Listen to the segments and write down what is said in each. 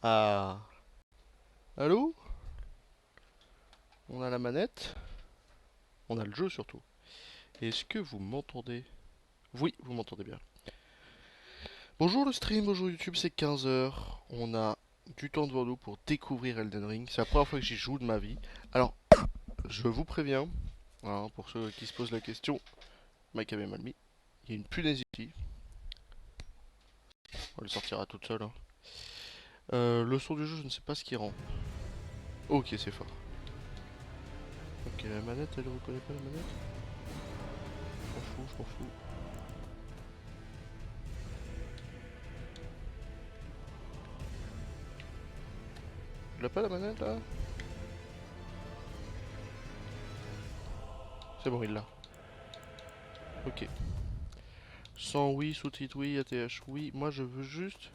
Ah, allô? On a la manette, on a le jeu surtout. Est-ce que vous m'entendez? Oui, vous m'entendez bien. Bonjour le stream, bonjour YouTube, c'est 15 heures. On a du temps devant nous pour découvrir Elden Ring. C'est la première fois que j'y joue de ma vie. Alors, je vous préviens, hein, pour ceux qui se posent la question, Mike avait mal mis. Il y a une punaise ici. On le sortira toute seule, hein. Le son du jeu, je ne sais pas ce qui rend. Ok, c'est fort. Ok, la manette, elle reconnaît pas la manette? Je m'en fous, je m'en fous. Tu l'as pas la manette là? C'est bon, il l'a. Ok. Sans oui, sous-titre oui, ATH oui. Moi je veux juste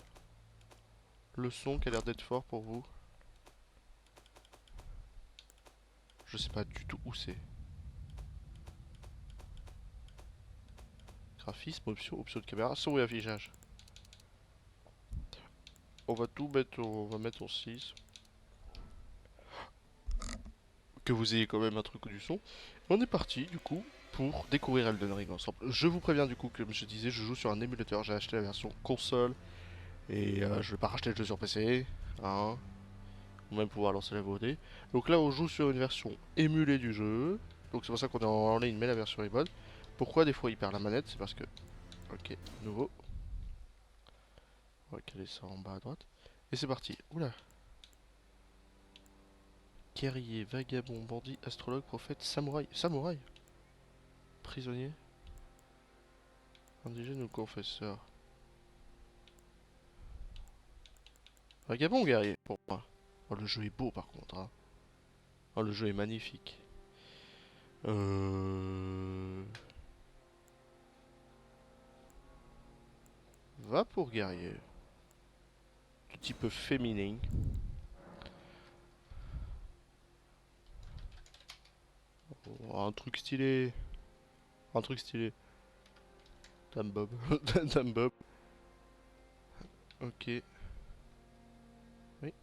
le son qui a l'air d'être fort pour vous. Je sais pas du tout où c'est. Graphisme, option, option de caméra, son et affichage. On va tout mettre, on va mettre en 6. Que vous ayez quand même un truc du son. On est parti du coup pour découvrir Elden Ring ensemble. Je vous préviens du coup, comme je disais, je joue sur un émulateur. J'ai acheté la version console et je vais pas racheter le jeu sur PC. Hein, ou même pouvoir lancer la VOD. Donc là on joue sur une version émulée du jeu. Donc c'est pour ça qu'on est en ligne mais la version est bonne. Pourquoi des fois il perd la manette? C'est parce que... Ok, nouveau. On va caler ça en bas à droite. Et c'est parti. Oula. Guerrier, vagabond, bandit, astrologue, prophète, samouraï. Samouraï? Prisonnier? Indigène ou confesseur? Vagabond, guerrier, pour moi. Oh, le jeu est beau par contre, hein. Oh, le jeu est magnifique. Euh... Va pour guerrier. Tout type féminin. Oh, un truc stylé. Un truc stylé. Dame Bob. Dame Bob. Ok. Oui.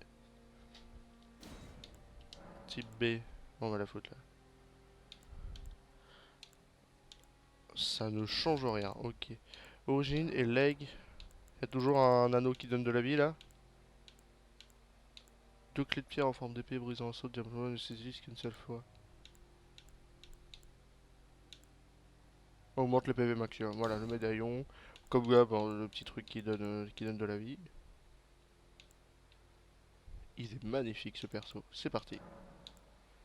Type B. On va la foutre là. Ça ne change rien. Ok. Origine et leg. Il y a toujours un anneau qui donne de la vie là. Deux clés de pierre en forme d'épée brisant un saut de diamant ne saisissent qu'une seule fois. Augmente le PV maximum. Voilà, le médaillon. Comme d'hab, hein, le petit truc qui donne de la vie. Il est magnifique ce perso. C'est parti.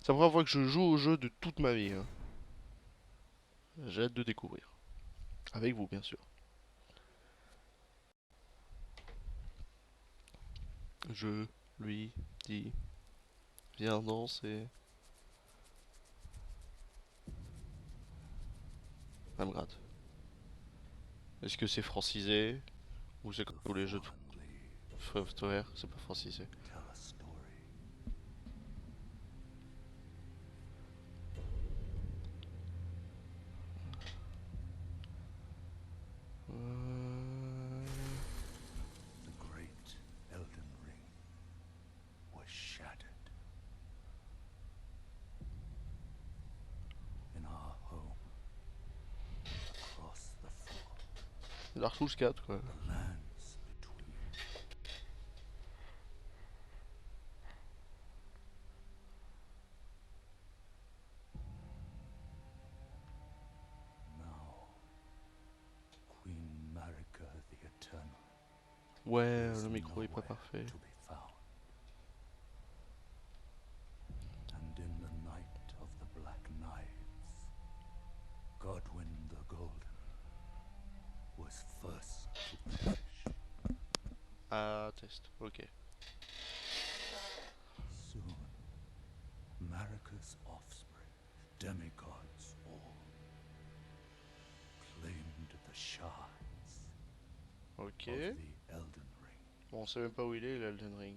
C'est la première fois que je joue au jeu de toute ma vie, hein. J'ai hâte de découvrir. Avec vous, bien sûr. Je lui dis, viens danser. Ça me gratte. Est-ce que c'est francisé? Ou c'est comme tous les jeux de software? C'est pas francisé. Euh, Dark Souls 4 quoi. Ouais, le micro est pas parfait. Ah, test, ok. Ok. Bon, on sait même pas où il est, l'Elden Ring.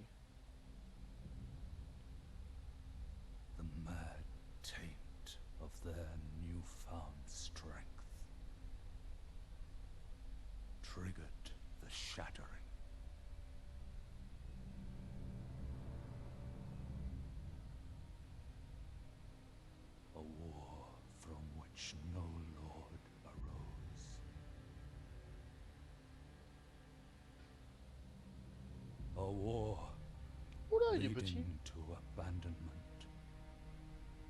il est petit. leading to abandonment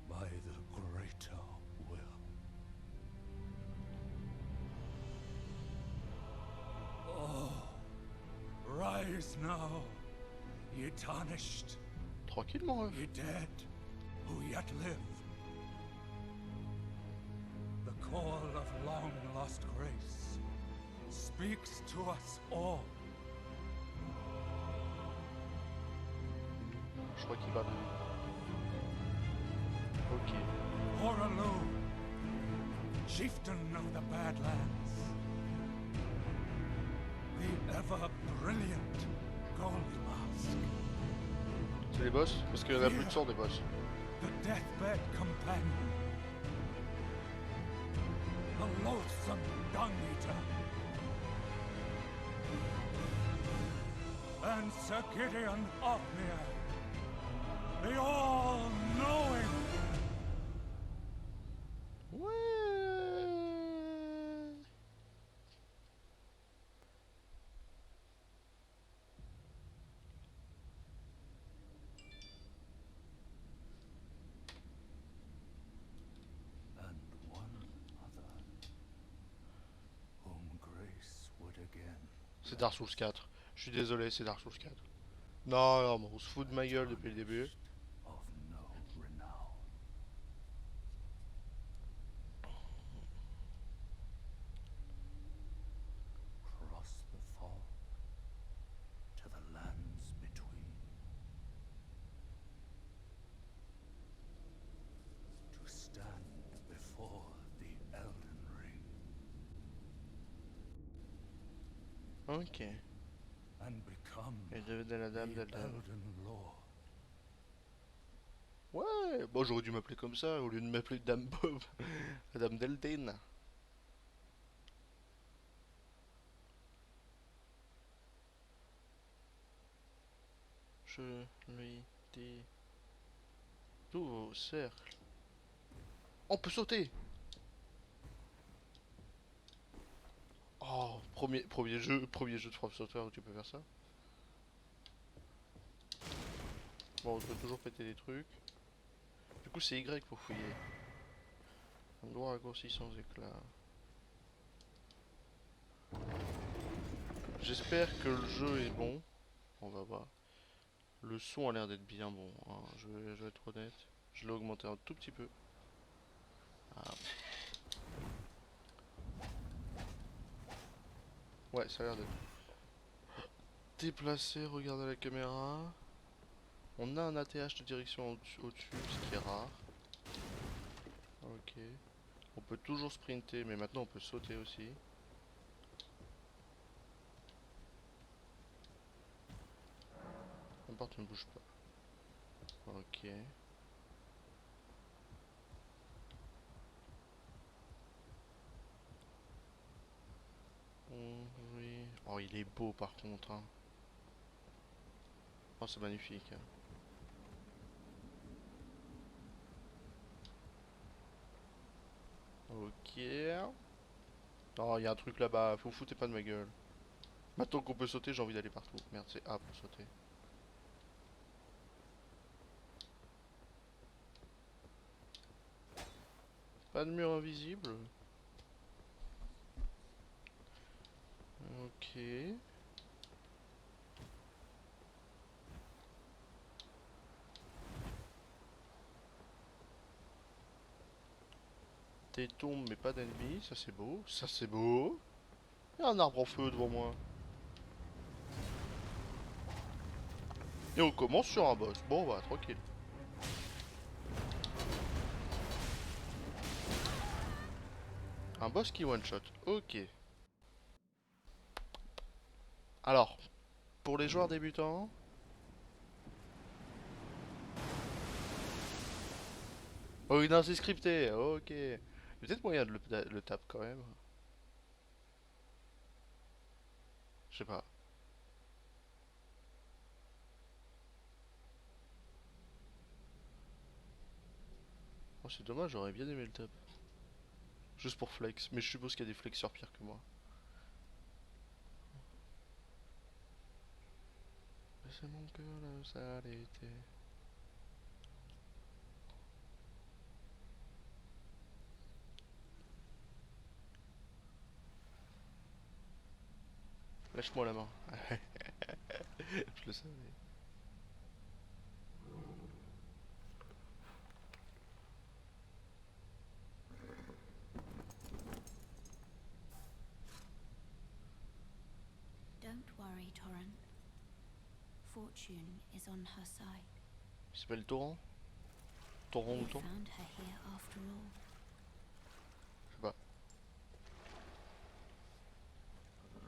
by the greater will. Oh, rise now, ye tarnished, Tranquille, mon ref. ye dead who yet live. The call of long lost grace speaks to us all. Je crois qu'il va de lui. Ok. Horaloo, chieftain of the Badlands, the ever-brilliant Gold Mask, C'est les boss? Parce qu'il y en a plus de 100 des boss. the deathbed companion, the loathsome dung-eater, and Sir Gideon Othmere, the all-knowing. Ouais. And one other whom grace would again. C'est Dark Souls 4. Je suis désolé, c'est Dark Souls 4. Non, non, mais on se fout de ma gueule depuis le début. Of no renown. Cross the fog to the lands between. To stand before the Elden Ring Ok. and become Et je de la dame the d'Elden. Elden Lord. Ouais, bon, j'aurais dû m'appeler comme ça au lieu de m'appeler Dame Bob. La dame d'Elden. Je lui dis. Tout cercle. On peut sauter! Oh, premier jeu de From Software où tu peux faire ça. Bon, on peut toujours péter des trucs. Du coup, c'est Y pour fouiller. Un droit raccourci sans éclat. J'espère que le jeu est bon. On va voir. Le son a l'air d'être bien bon, hein. Je vais être honnête. Je l'ai augmenté un tout petit peu. Ah. Ouais, ça a l'air d'être déplacé. Regardez la caméra. On a un ATH de direction au-dessus, ce qui est rare. Ok. On peut toujours sprinter, mais maintenant on peut sauter aussi. N'importe, ne bouge pas. Ok. Oui. Oh, il est beau par contre, hein. Oh, c'est magnifique, hein. Ok. Oh, il y a un truc là-bas. Faut vous foutez pas de ma gueule. Maintenant qu'on peut sauter, j'ai envie d'aller partout. Merde, c'est A pour sauter. Pas de mur invisible. Ok. Des tombes mais pas d'ennemis, ça c'est beau. Ça c'est beau. Il y a un arbre en feu devant moi. Et on commence sur un boss. Bon bah tranquille. Un boss qui one shot. Ok. Alors, pour les joueurs débutants. Oh oui, non, c'est scripté. Ok. Il y a peut-être moyen de le taper quand même. Je sais pas. Oh, c'est dommage, j'aurais bien aimé le tap. Juste pour flex. Mais je suppose qu'il y a des flexeurs pires que moi. C'est mon cœur le s'arrêter. Lâche-moi la main. Je le savais. Don't worry, Torrent. Fortune is on her side. Il s'appelle Torrent. Torrent We ou Torrent? found her here after all. Je sais pas.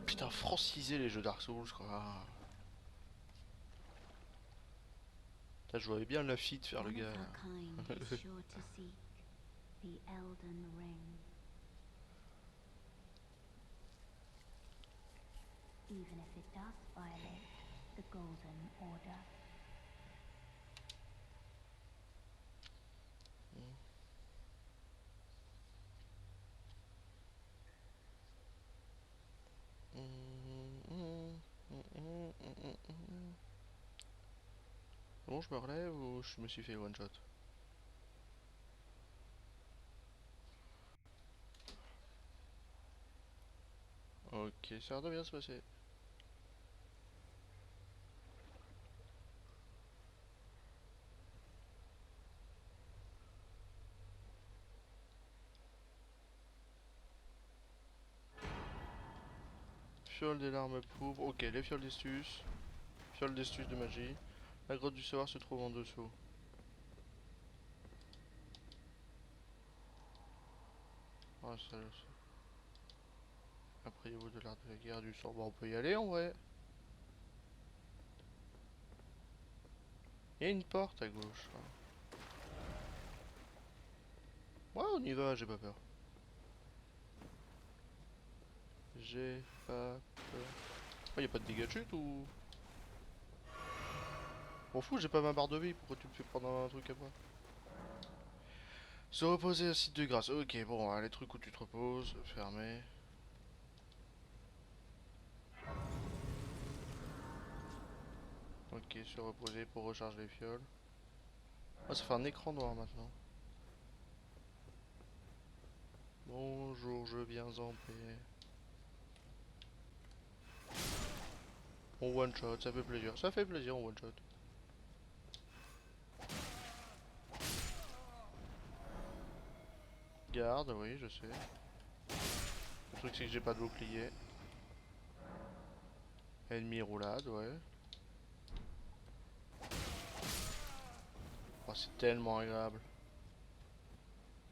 Putain, francisé les jeux Dark Souls quoi. Putain, je voyais bien la fille de faire le One gars of là. her kind is sure to seek the Elden Ring. Even if it does violate the Golden Order. Bon, je me relève ou je me suis fait one shot? Ok, ça a l'air de bien se passer. Fiole des larmes pourpres. Ok, les fioles d'estus. Fiole d'estus de magie. La grotte du savoir se trouve en dessous. Ah, ça je sais. Après, il y a de l'art de la guerre du sort. Bon, on peut y aller en vrai. Il y a une porte à gauche. Ouais, on y va, j'ai pas peur. J'ai pas peur. Oh, y a pas de dégâts de chute ou. M'en fous, j'ai pas ma barre de vie. Pourquoi tu me fais prendre un truc à moi? Se reposer à site de grâce. Ok, bon, les trucs où tu te reposes. Fermé. Ok, se reposer pour recharger les fioles. Ah, ça fait un écran noir maintenant. Bonjour, je viens en paix. On one shot, ça fait plaisir. Ça fait plaisir, on one shot. Garde, oui, je sais. Le truc, c'est que j'ai pas de bouclier. Ennemi roulade, ouais. Oh, c'est tellement agréable.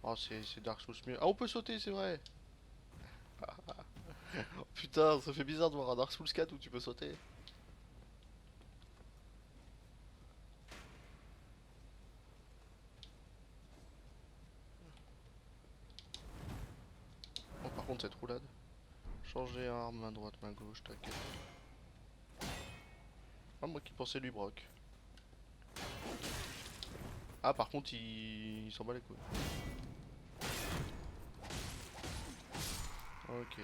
Oh, c'est Dark Souls mieux. Ah, on peut sauter, c'est vrai. Oh, putain, ça fait bizarre de voir un Dark Souls 4 où tu peux sauter. Bon, par contre, cette roulade. Changer arme, main droite, main gauche, t'inquiète. Ah, moi qui pensais lui broc. Ah, par contre, il s'en bat les couilles. Ok.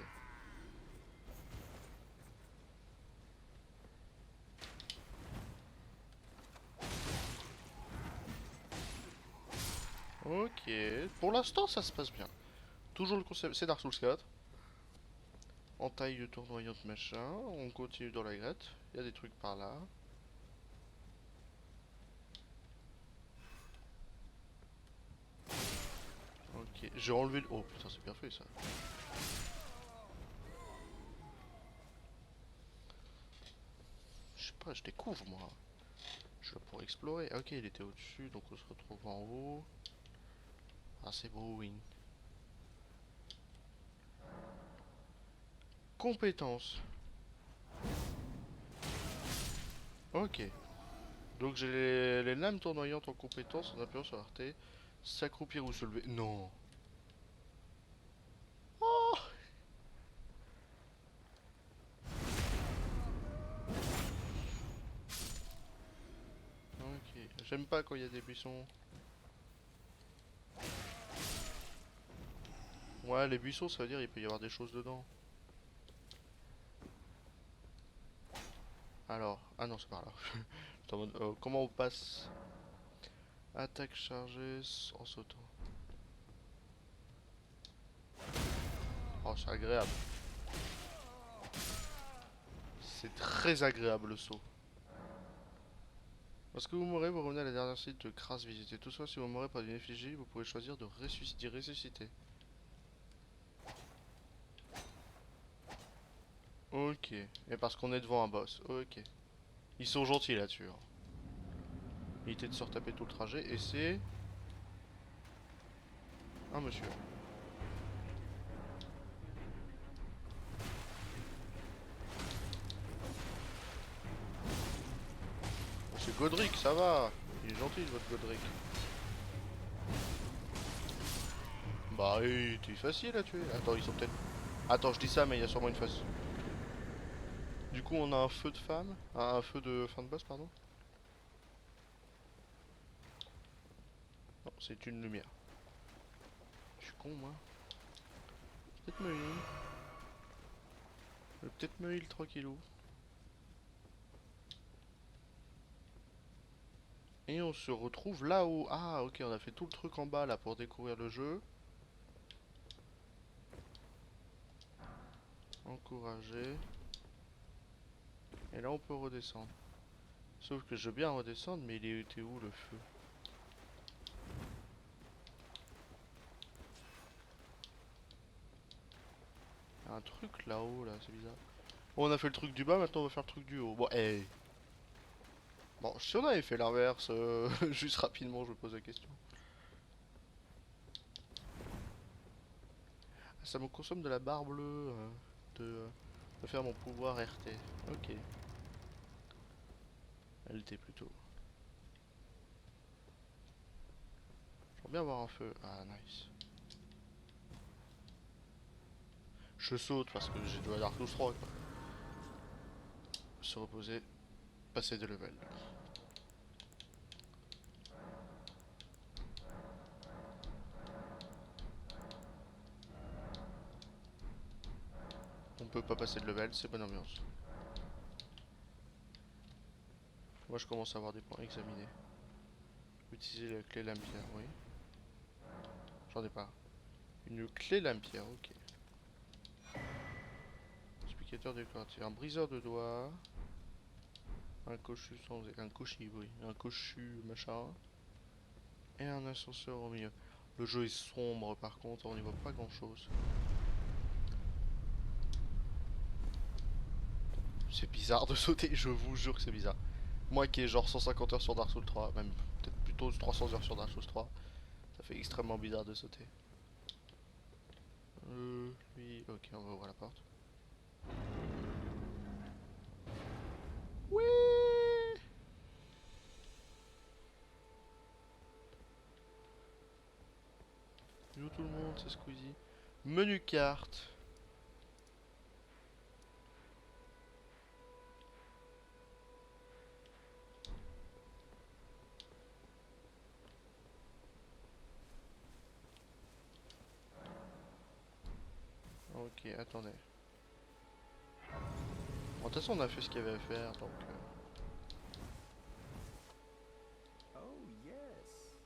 Ok. Pour l'instant, ça se passe bien. Toujours le concept, c'est Dark Souls 4. Entaille tournoyante machin. On continue dans la grette. Il y a des trucs par là. Ok. J'ai enlevé le. Oh putain, c'est bien fait ça. Je sais pas, je découvre moi. Je vais pour explorer. Ok, il était au-dessus, donc on se retrouve en haut. Ah, c'est beau, Wing. Compétences. Ok. Donc j'ai les lames tournoyantes en compétences en appuyant sur RT. S'accroupir ou se lever. Non. Oh. Ok. J'aime pas quand il y a des buissons. Ouais, les buissons, ça veut dire il peut y avoir des choses dedans. Alors, ah non, c'est par là. J'étais en mode, comment on passe? Attaque chargée en sautant. Oh, c'est agréable. C'est très agréable le saut. Lorsque vous mourrez, vous revenez à la dernière site de Kras visitée. Toutefois, si vous mourrez par une effigie, vous pouvez choisir de d'y ressusciter. Ok. Et parce qu'on est devant un boss. Ok. Ils sont gentils là-dessus. Hein. Évitez de se retaper tout le trajet. Et c'est... un monsieur. Oh, c'est Godric, ça va. Il est gentil, votre Godric. Bah, oui, t'es facile à tuer. Attends, ils sont peut-être... Attends, je dis ça, mais il y a sûrement une face. Du coup, on a un feu de femme. Un feu de fin de boss, pardon. Non, c'est une lumière. Je suis con, moi. Peut-être me heal. Je vais peut-être me heal tranquillou. Et on se retrouve là-haut. Ah, ok, on a fait tout le truc en bas, là, pour découvrir le jeu. Encourager. Et là, on peut redescendre. Sauf que je veux bien redescendre, mais il était où, le feu? Il y a un truc là-haut, là, c'est bizarre. Bon, on a fait le truc du bas, maintenant on va faire le truc du haut. Bon, hey. Bon, si on avait fait l'inverse, juste rapidement, je me pose la question. Ah, ça me consomme de la barre bleue de faire mon pouvoir RT. Ok. LT plutôt. J'aimerais bien avoir un feu. Ah, nice. Je saute parce que j'ai joué à Dark Souls 3, quoi. Se reposer, passer de level. On peut pas passer de level, c'est bonne ambiance. Moi je commence à avoir des points examinés. Utiliser la clé lame-pierre, oui. J'en ai pas. Une clé lame-pierre, ok. Explicateur décoratif. Un briseur de doigts. Un cochu sans... Un cochu, oui. Un cochu machin. Et un ascenseur au milieu. Le jeu est sombre par contre, on n'y voit pas grand chose. C'est bizarre de sauter, je vous jure que c'est bizarre. Moi qui ai genre 150 heures sur Dark Souls 3, même peut-être plutôt 300 heures sur Dark Souls 3, ça fait extrêmement bizarre de sauter. Lui, ok, on va ouvrir la porte. Oui. Yo tout le monde, c'est Squeezie. Menu carte. Ok, attendez. Bon, de toute façon, on a fait ce qu'il y avait à faire, donc...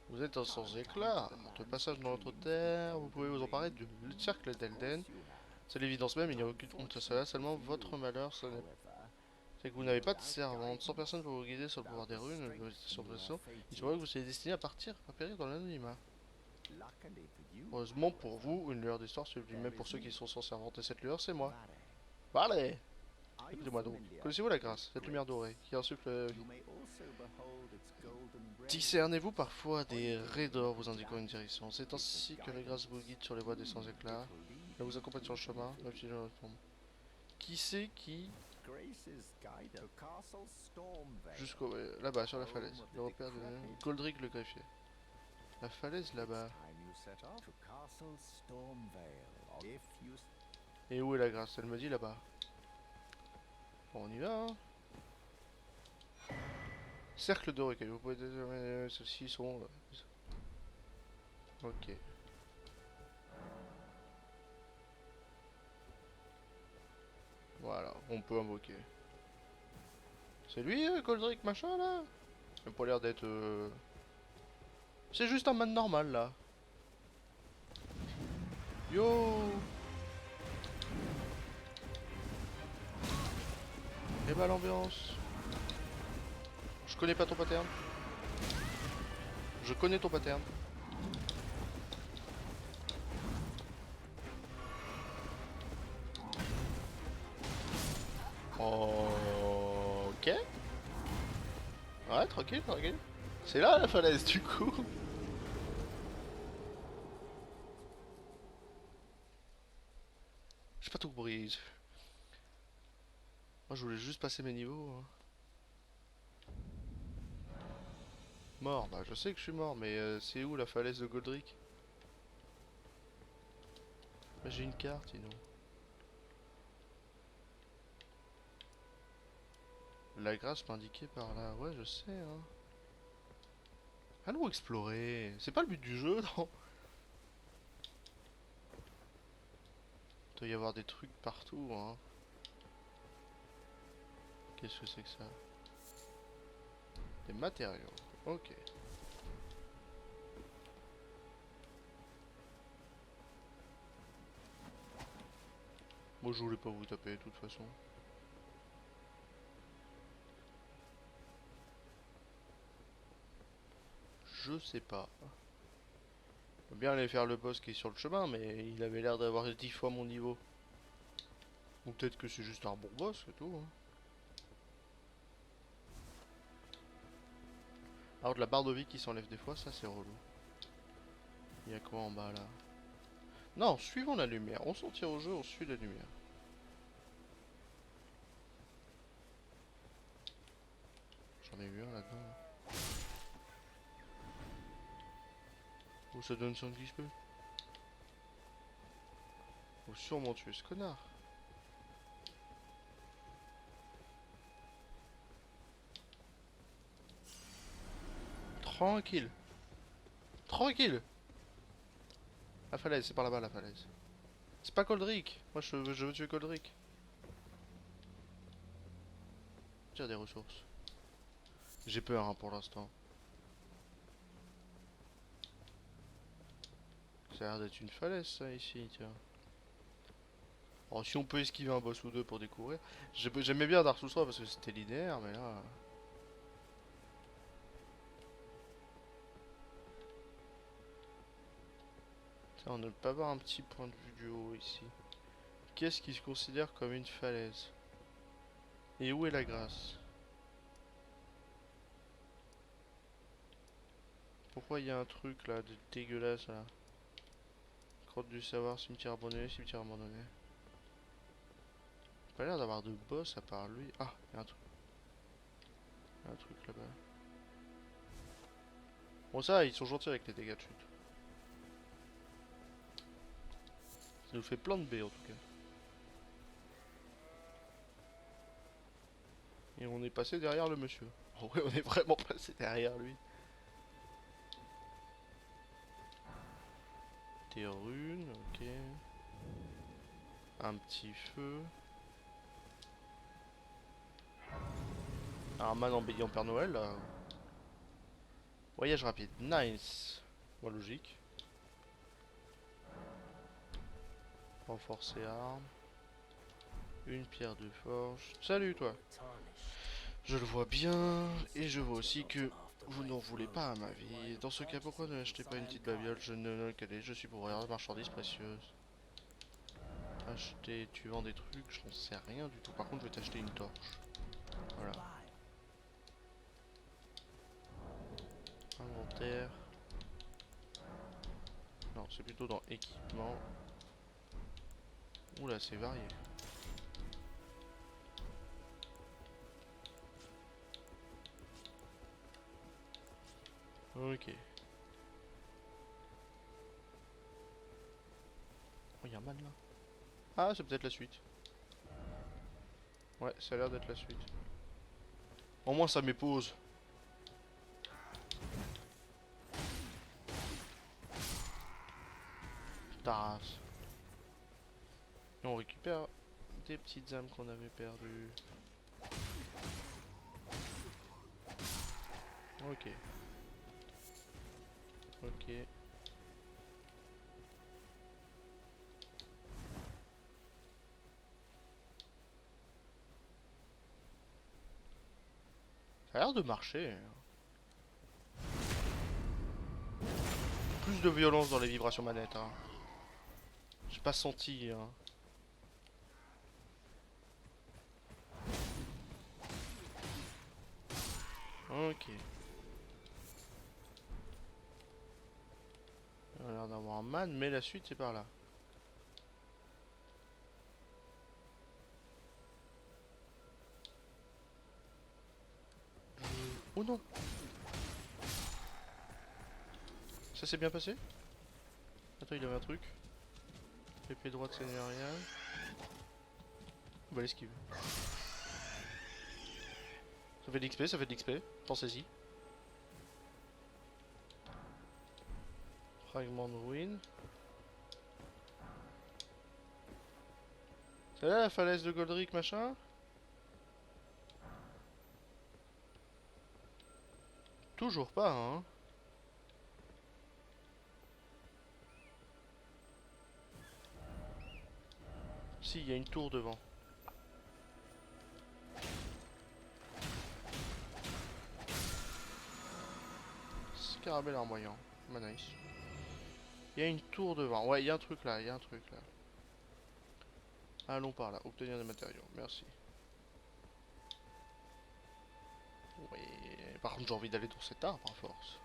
Vous êtes un sans éclat. De passage dans notre terre, vous pouvez vous emparer du cercle d'Elden. C'est l'évidence même, il n'y a aucune honte à cela, seulement votre malheur, c'est que vous n'avez pas de servante, 100 personnes pour vous guider sur le pouvoir des runes, sur le vaisseau. Il se voit que vous êtes destiné à partir, à périr dans l'anonymat. Heureusement pour vous, une lueur d'histoire sublime, même pour ceux qui sont censés inventer cette lueur, c'est moi. Allez, écoutez-moi donc. Connaissez-vous la grâce, cette lumière dorée, qui insuffle la vie? Discernez-vous parfois des raies d'or vous indiquant une direction. C'est ainsi que la grâce vous guide sur les voies des sans éclat. Elle vous accompagne sur le chemin, même si je retourne. Qui c'est qui? Jusqu'au... là-bas, sur la falaise. Le repère de... Goldrick le greffier. La falaise là-bas. Et où est la grâce? Elle me dit là-bas. Bon, on y va, hein. Cercle de recueil. Vous pouvez déterminer ceux-ci sont... Ok. Voilà, on peut invoquer. C'est lui, Goldrick machin là? Il a pas l'air d'être. C'est juste un man normal là. Yo! Et bah l'ambiance. Je connais pas ton pattern. Je connais ton pattern. Ok. Ouais, tranquille, tranquille. C'est là la falaise du coup. J'ai pas tout compris. Moi je voulais juste passer mes niveaux. Hein. Mort, bah je sais que je suis mort, mais c'est où la falaise de Goldrick? Bah, j'ai une carte sinon. La grâce m'indiquait par là, ouais je sais hein. Allons explorer, c'est pas le but du jeu non? Il doit y avoir des trucs partout hein. Qu'est-ce que c'est que ça? Des matériaux, ok. Moi je voulais pas vous taper de toute façon. Je sais pas. On va bien aller faire le boss qui est sur le chemin, mais il avait l'air d'avoir 10 fois mon niveau. Ou peut-être que c'est juste un bon boss, c'est tout. Hein. Alors de la barre de vie qui s'enlève des fois, ça c'est relou. Il y a quoi en bas là? Non, suivons la lumière. On s'en tire au jeu, on suit la lumière. J'en ai eu un là-dedans. Oh, ça donne 100 XP. Faut sûrement tuer ce connard. Tranquille. Tranquille. La falaise, c'est par là-bas la falaise. C'est pas Goldrick. Moi je veux tuer Goldrick. Tire des ressources. J'ai peur hein, pour l'instant. Ça a l'air d'être une falaise ça ici, tiens. Alors si on peut esquiver un boss ou deux pour découvrir. J'aimais bien Dark Souls 3 parce que c'était linéaire, mais là... Tiens, on ne peut pas avoir un petit point de vue du haut ici. Qu'est-ce qui se considère comme une falaise? Et où est la grâce? Pourquoi il y a un truc là de dégueulasse là? Grotte du savoir, cimetière abandonné, cimetière abandonné. Pas l'air d'avoir de boss à part lui. Ah, il y a un truc. Il y a un truc là-bas. Bon ça, ils sont gentils avec les dégâts de chute. Ça nous fait plein de B en tout cas. Et on est passé derrière le monsieur. Oh ouais, on est vraiment passé derrière lui. Des runes, ok. Un petit feu. Un man embelli en Père Noël là. Voyage rapide, nice. Bon, logique. Renforcer arme. Une pierre de forge. Salut toi. Je le vois bien. Et je vois aussi que vous n'en voulez pas à ma vie. Dans ce cas, pourquoi ne achetez pas une petite babiole? Je ne connais, je suis pour de marchandises précieuses. Acheter, tu vends des trucs, j'en sais rien du tout. Par contre, je vais t'acheter une torche. Voilà. Inventaire. Non, c'est plutôt dans équipement. Oula, c'est varié. Ok. Oh, y'a un man là. Ah, c'est peut-être la suite. Ouais, ça a l'air d'être la suite. Au moins, ça m'épose. Taras. Et on récupère des petites âmes qu'on avait perdues. Ok. Ok. Ça a l'air de marcher. Plus de violence dans les vibrations manettes. Hein. J'ai pas senti. Hein. Ok. On a l'air d'avoir un man, mais la suite c'est par là. Oh non! Ça s'est bien passé? Attends, il y avait un truc. Épée droite seigneuriale. On va l'esquiver. Ça fait de l'XP, ça fait de l'XP. Pensez-y. Fragment de ruine. C'est là la falaise de Goldrick machin? Toujours pas, hein. Si, il y a une tour devant. Scarabée larmoyant. Bah nice. Il y a une tour devant. Ouais, il y a un truc là, il y a un truc là. Allons par là. Obtenir des matériaux. Merci. Oui. Par contre, j'ai envie d'aller dans cet arbre à force.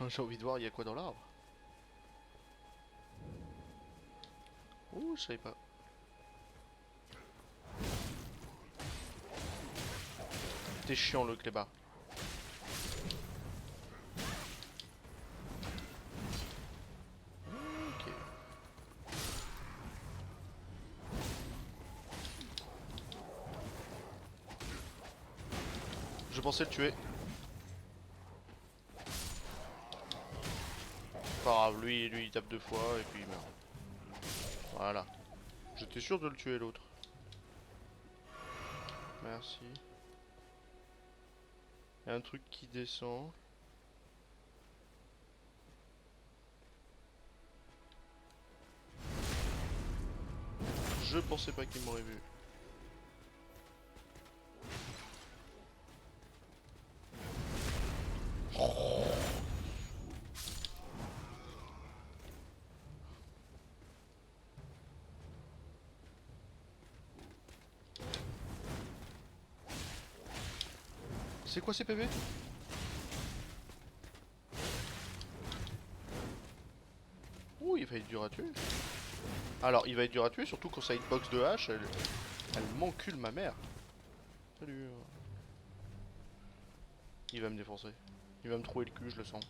J'ai envie de voir il y a quoi dans l'arbre. Ouh, je savais pas. T'es chiant le clébard. Ok. Je pensais le tuer. Pas grave, lui il tape 2 fois et puis il meurt. Voilà. J'étais sûr de le tuer l'autre. Merci. Il y a un truc qui descend. Je pensais pas qu'il m'aurait vu. C'est quoi ces PV? Ouh, il va être dur à tuer. Alors, il va être dur à tuer, surtout quand ça hitbox de hache, elle m'encule ma mère. Salut. Il va me défoncer. Il va me trouver le cul, je le sens.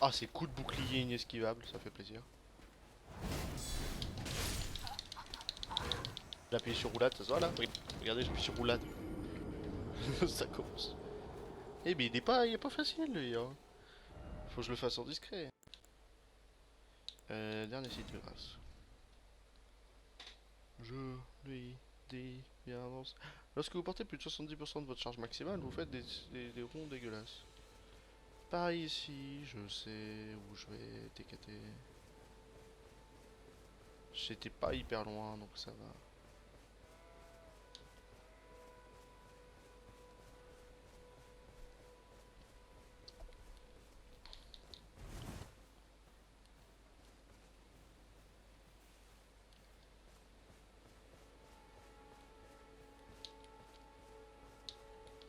Ah, ces coups de bouclier inesquivables, ça fait plaisir. J'appuie sur roulade, ça se voit là? Regardez, j'appuie sur roulade. Ça commence. Eh mais il est pas facile lui hein. Faut que je le fasse en discret. Dernier site de grâce. Je lui dis bien avance. Lorsque vous portez plus de 70% de votre charge maximale, vous faites des ronds dégueulasses. Pareil ici, je sais où je vais TKT. J'étais pas hyper loin donc ça va.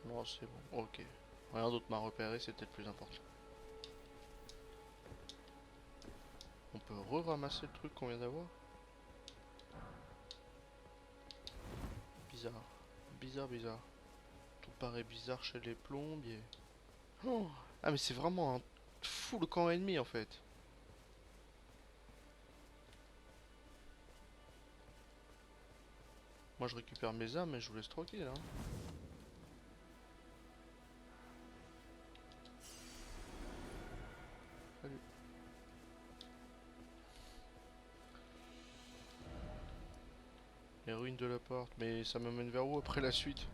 Non, c'est bon, ok. Rien d'autre m'a repéré, c'était le plus important. On peut re-ramasser le truc qu'on vient d'avoir. Bizarre. Bizarre, bizarre. Tout paraît bizarre chez les plombiers. Oh ah mais c'est vraiment un full camp ennemi en fait. Moi je récupère mes armes et je vous laisse tranquille hein. Salut. Les ruines de la porte, mais ça m'amène vers où après la suite?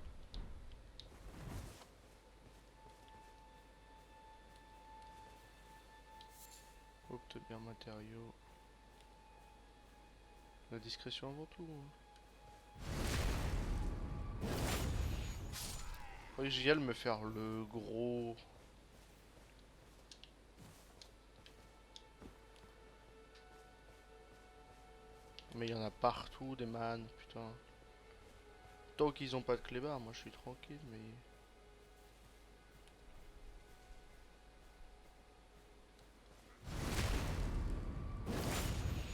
Obtenir matériaux. La discrétion avant tout. Oui, j'y me faire le gros. Mais il y en a partout des mannes, putain. Tant qu'ils ont pas de clébard, moi je suis tranquille, mais.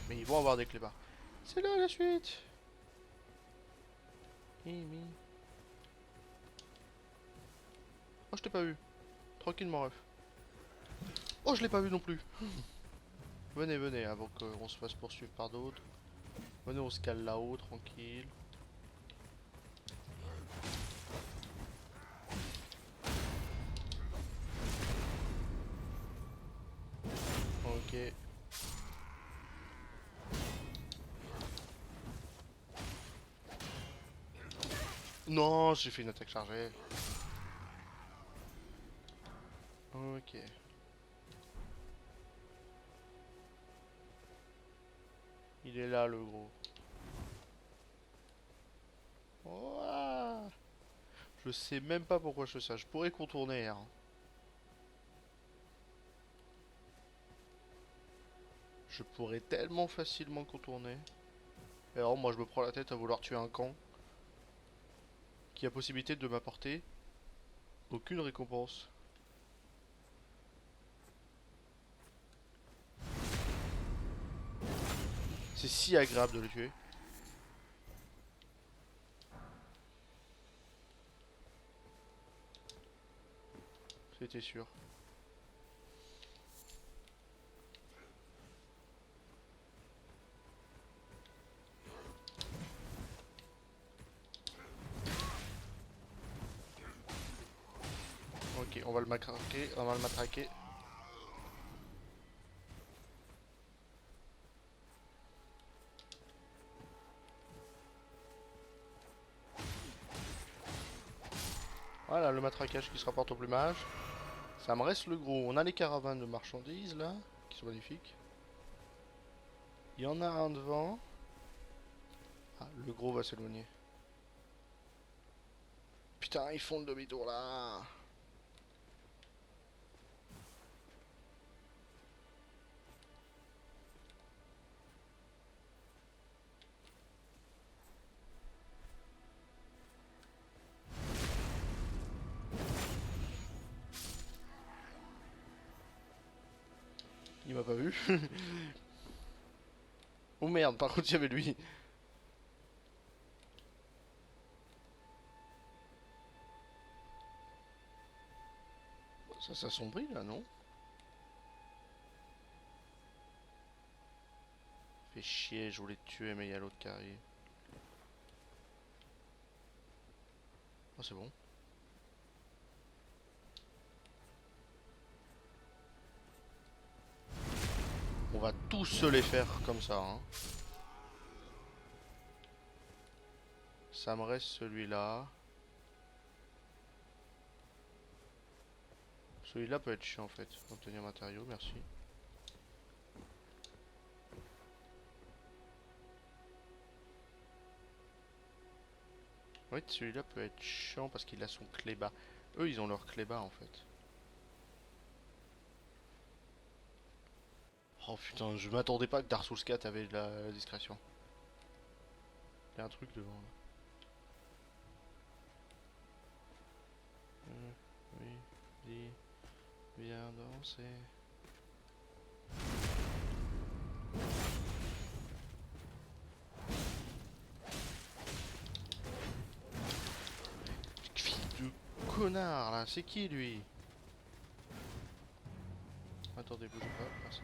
Mais ils vont avoir des clébards. C'est là la suite. Oh, je t'ai pas vu. Tranquille, mon ref. Oh, je l'ai pas vu non plus. Venez, venez, avant qu'on se fasse poursuivre par d'autres. Venez, on se cale là-haut, tranquille. Ok. Non, j'ai fait une attaque chargée. Ok. Il est là, le gros. Ouah. Je sais même pas pourquoi je fais ça. Je pourrais contourner, hein. Je pourrais tellement facilement contourner. Et alors, moi, je me prends la tête à vouloir tuer un camp qui a possibilité de m'apporter aucune récompense. C'est si agréable de le tuer. C'était sûr. Ok, on va le matraquer, on va le matraquer. Voilà, le matraquage qui se rapporte au plumage. Ça me reste le gros. On a les caravanes de marchandises là, qui sont magnifiques. Il y en a un devant. Ah, le gros va s'éloigner. Putain, ils font le demi-tour là. Il m'a pas vu. Oh merde, par contre, il y avait lui. Ça s'assombrit là, non? Fait chier, je voulais te tuer, mais il y a l'autre qui arrive. Oh, c'est bon. On va tous se les faire comme ça, hein. Ça me reste celui-là. Celui-là peut être chiant en fait. Obtenir matériaux, merci. Oui, celui-là peut être chiant parce qu'il a son clébat. Eux, ils ont leur clébat en fait. Oh putain, je m'attendais pas que Dark Souls 4 avait de la discrétion. Il y a un truc devant là. Oui, dis, viens danser. Fille de connard là, c'est qui lui? Attendez, bougez pas, merci.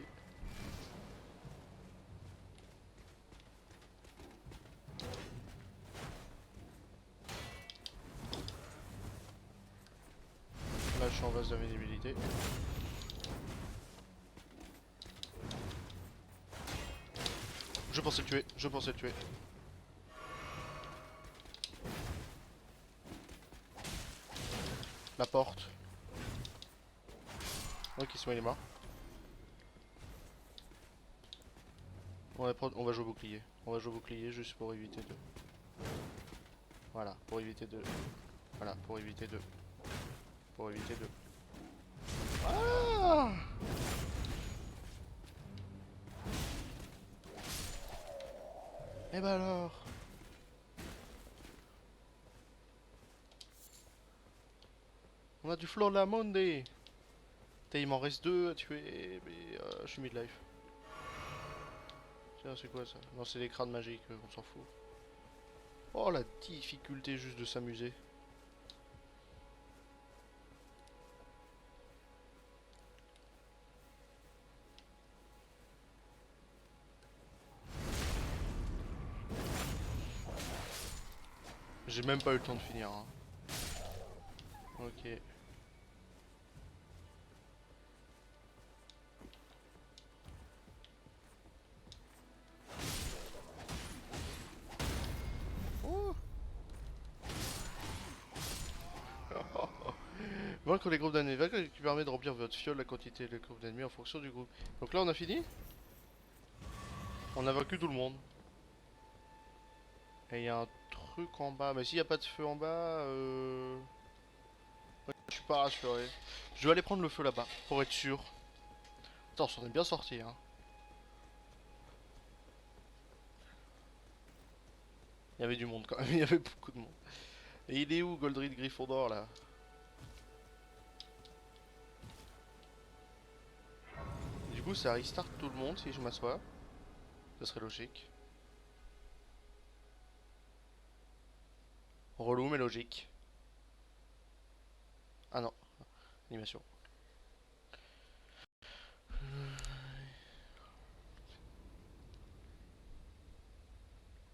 Là, je suis en base d'invisibilité. Je pensais le tuer, je pensais le tuer. La porte. Ok, c'est bon, il est mort. On va jouer au bouclier. On va jouer au bouclier juste pour éviter de... Voilà, pour éviter de... Voilà, pour éviter de... Pour éviter de... Ah! Eh ben alors. On a du Flor de la Monde. Il m'en reste 2 à tuer, mais je suis mid-life. Tiens, c'est quoi ça? Non, c'est les crânes magiques, on s'en fout. Oh, la difficulté juste de s'amuser. J'ai même pas eu le temps de finir. Hein. Ok. Oh. Vaincre les groupes d'ennemis. Vaincre qui permet de remplir votre fiole la quantité de groupes d'ennemis en fonction du groupe. Donc là, on a fini. On a vaincu tout le monde. Et il y a un truc en bas. Mais s'il n'y a pas de feu en bas, ouais, je suis pas rassuré. Je vais aller prendre le feu là-bas, pour être sûr. Attends, on s'en est bien sorti, hein. Il y avait du monde quand même, il y avait beaucoup de monde. Et il est où Goldrick Gryffondor là? Du coup, ça restart tout le monde si je m'assois. Ce serait logique. Relou mais logique. Ah non, animation.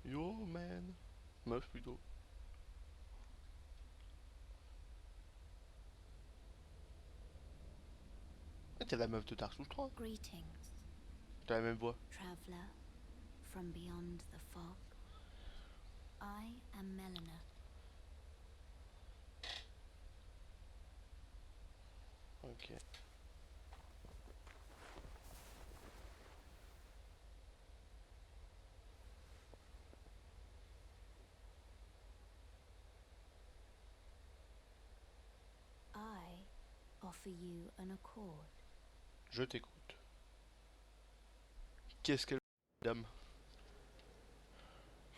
Yo man. Meuf plutôt. T'es la meuf de Dark Souls 3. Greetings, T'as la même voix. traveler from beyond the fog. I am Melina. Ok. I offer you an accord. Je t'écoute. Qu'est-ce qu'elle dame?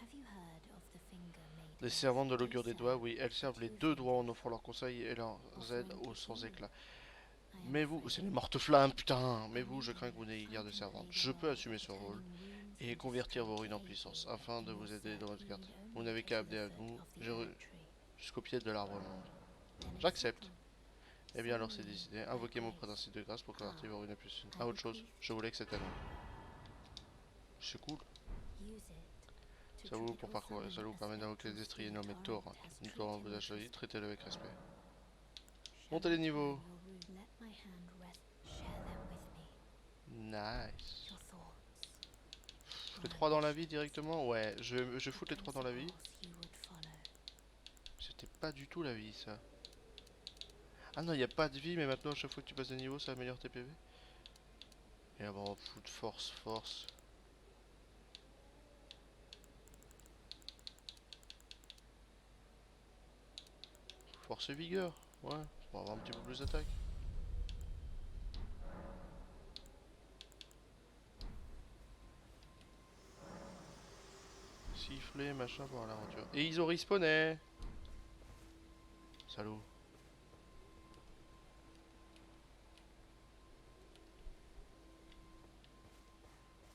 Have you heard of the finger maiden? Les servantes de l'augure des doigts, oui, elles servent les deux doigts en offrant leurs conseils et leurs aides aux sans éclat. Mais vous, c'est les mortes-flammes, putain. Mais vous, je crains que vous n'ayez guère de servantes. Je peux assumer ce rôle et convertir vos ruines en puissance afin de vous aider dans votre carte. Vous n'avez qu'à abder à nous jusqu'au pied de l'arbre monde. J'accepte. Eh bien alors c'est décidé. Invoquez mon principe de grâce pour convertir vos ruines en puissance. Ah, autre chose, je voulais que cette année. C'est cool. Ça vous pour parcourir, ça vous permet d'invoquer les destriers nommés Torrent. Une Torrent vous a choisi, traitez-le avec respect. Montez les niveaux. Nice. Les 3 dans la vie directement? Ouais, je fous les 3 dans la vie. C'était pas du tout la vie ça. Ah non, il n'y a pas de vie, mais maintenant à chaque fois que tu passes de niveau, ça améliore tes PV. Et alors on fout force, force. Force et vigueur, ouais, pour avoir un petit peu plus d'attaque. Siffler, machin pour l'aventure. Et ils ont respawné. Salaud.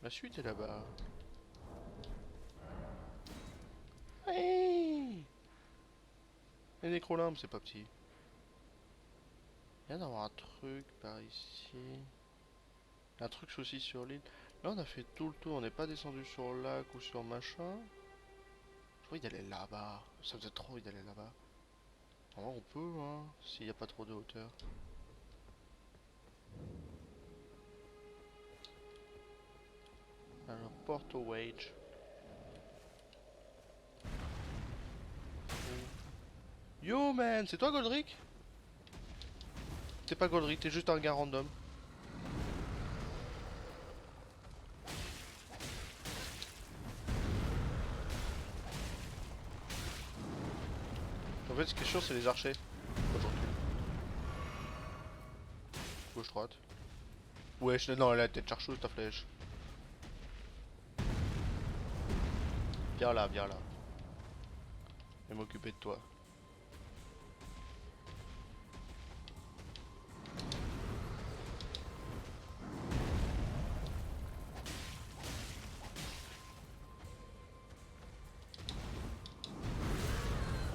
La suite est là-bas. Hey, les nécrolimbes, c'est pas petit. Il vient d'avoir un truc par ici. Un truc aussi sur l'île. Là, on a fait tout le tour. On n'est pas descendu sur le lac ou sur machin. J'ai envie d'aller là-bas. Ça faisait trop envie d'aller là-bas. Alors, on peut, hein, s'il n'y a pas trop de hauteur. Alors, Porto Wage. Yo man, c'est toi Goldrick? t'es pas Goldrick, t'es juste un gars random. En fait, ce qui est chiant, c'est les archers. Aujourd'hui. Gauche, droite. Ouais, non, la tête chargeuse ta flèche. Viens là, viens là. Je vais m'occuper de toi.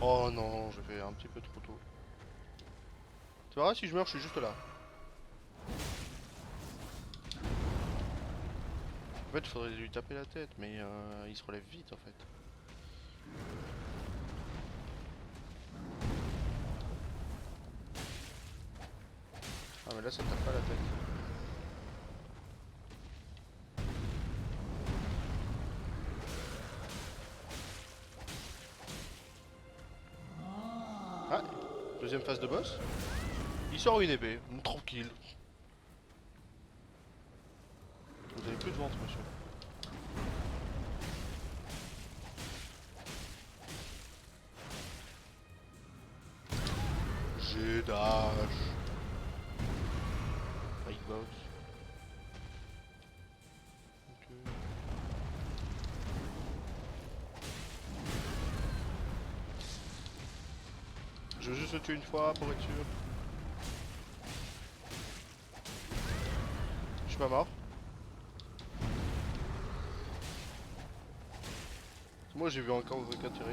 Oh non, j'ai fait un petit peu trop tôt. Tu verras, si je meurs, je suis juste là. En fait, faudrait lui taper la tête, mais il se relève vite en fait. Ah, mais là, ça tape pas la tête. Ah, deuxième phase de boss. Il sort une épée, tranquille. Vous avez plus de ventre, monsieur. J'ai dash. Big box. Ok. Je veux juste le tuer une fois pour être sûr. Je suis pas mort. Moi j'ai vu encore un truc tirer.